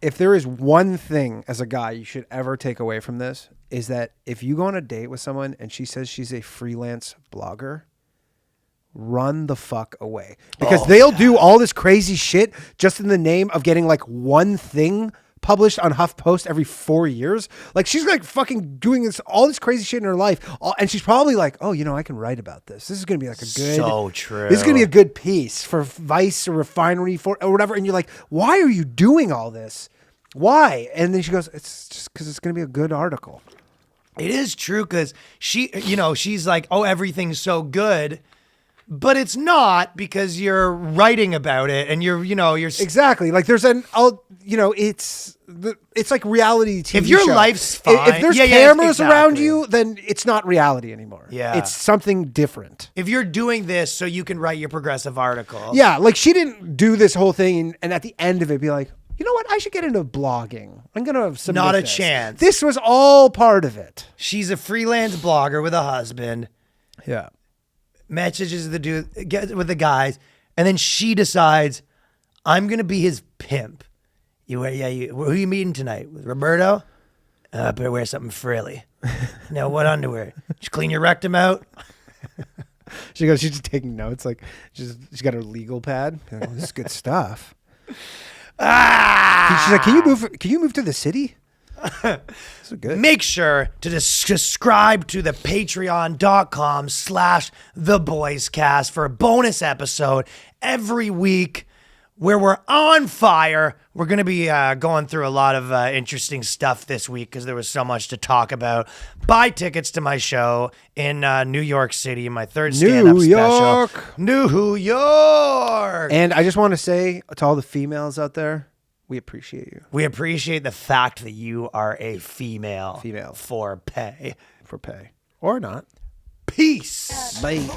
[SPEAKER 3] if there is one thing as a guy you should ever take away from this, is that if you go on a date with someone and she says she's a freelance blogger, run the fuck away. Because they'll do all this crazy shit just in the name of getting like one thing published on HuffPost every 4 years. Like she's like fucking doing all this crazy shit in her life. And she's probably like, oh, I can write about this. This is going to be like a good.
[SPEAKER 2] So true.
[SPEAKER 3] This is going to be a good piece for Vice or Refinery or whatever. And you're like, why are you doing all this? Why? And then she goes, it's just because it's going to be a good article.
[SPEAKER 2] It is true because she's like, oh, everything's so good. But it's not because you're writing about it and you're
[SPEAKER 3] exactly like there's it's like reality TV.
[SPEAKER 2] If your
[SPEAKER 3] show.
[SPEAKER 2] life's fine,
[SPEAKER 3] if there's cameras around you, then it's not reality anymore.
[SPEAKER 2] Yeah,
[SPEAKER 3] it's something different.
[SPEAKER 2] If you're doing this so you can write your progressive article,
[SPEAKER 3] yeah, like she didn't do this whole thing and at the end of it be like, you know what, I should get into blogging. I'm gonna submit
[SPEAKER 2] not a
[SPEAKER 3] this.
[SPEAKER 2] chance.
[SPEAKER 3] This was all part of it.
[SPEAKER 2] She's a freelance blogger with a husband.
[SPEAKER 3] Yeah.
[SPEAKER 2] Messages the dude, gets with the guys, and then she decides, I'm gonna be his pimp. Who are you meeting tonight? With Roberto? Better wear something frilly. No, what underwear? Did you clean your rectum out?
[SPEAKER 3] She goes, she's just taking notes. Like she's got her legal pad. Like, oh, this is good stuff. She's like, can you move to the city? So good.
[SPEAKER 2] Make sure to subscribe to the patreon.com/theboyscast for a bonus episode every week where we're on fire. We're going to be going through a lot of interesting stuff this week because there was so much to talk about. Buy tickets to my show in New York City, my third stand-up special. New York.
[SPEAKER 3] And I just want to say to all the females out there, we appreciate you.
[SPEAKER 2] We appreciate the fact that you are a female.
[SPEAKER 3] Female.
[SPEAKER 2] For pay.
[SPEAKER 3] For pay. Or not.
[SPEAKER 2] Peace.
[SPEAKER 3] Bye.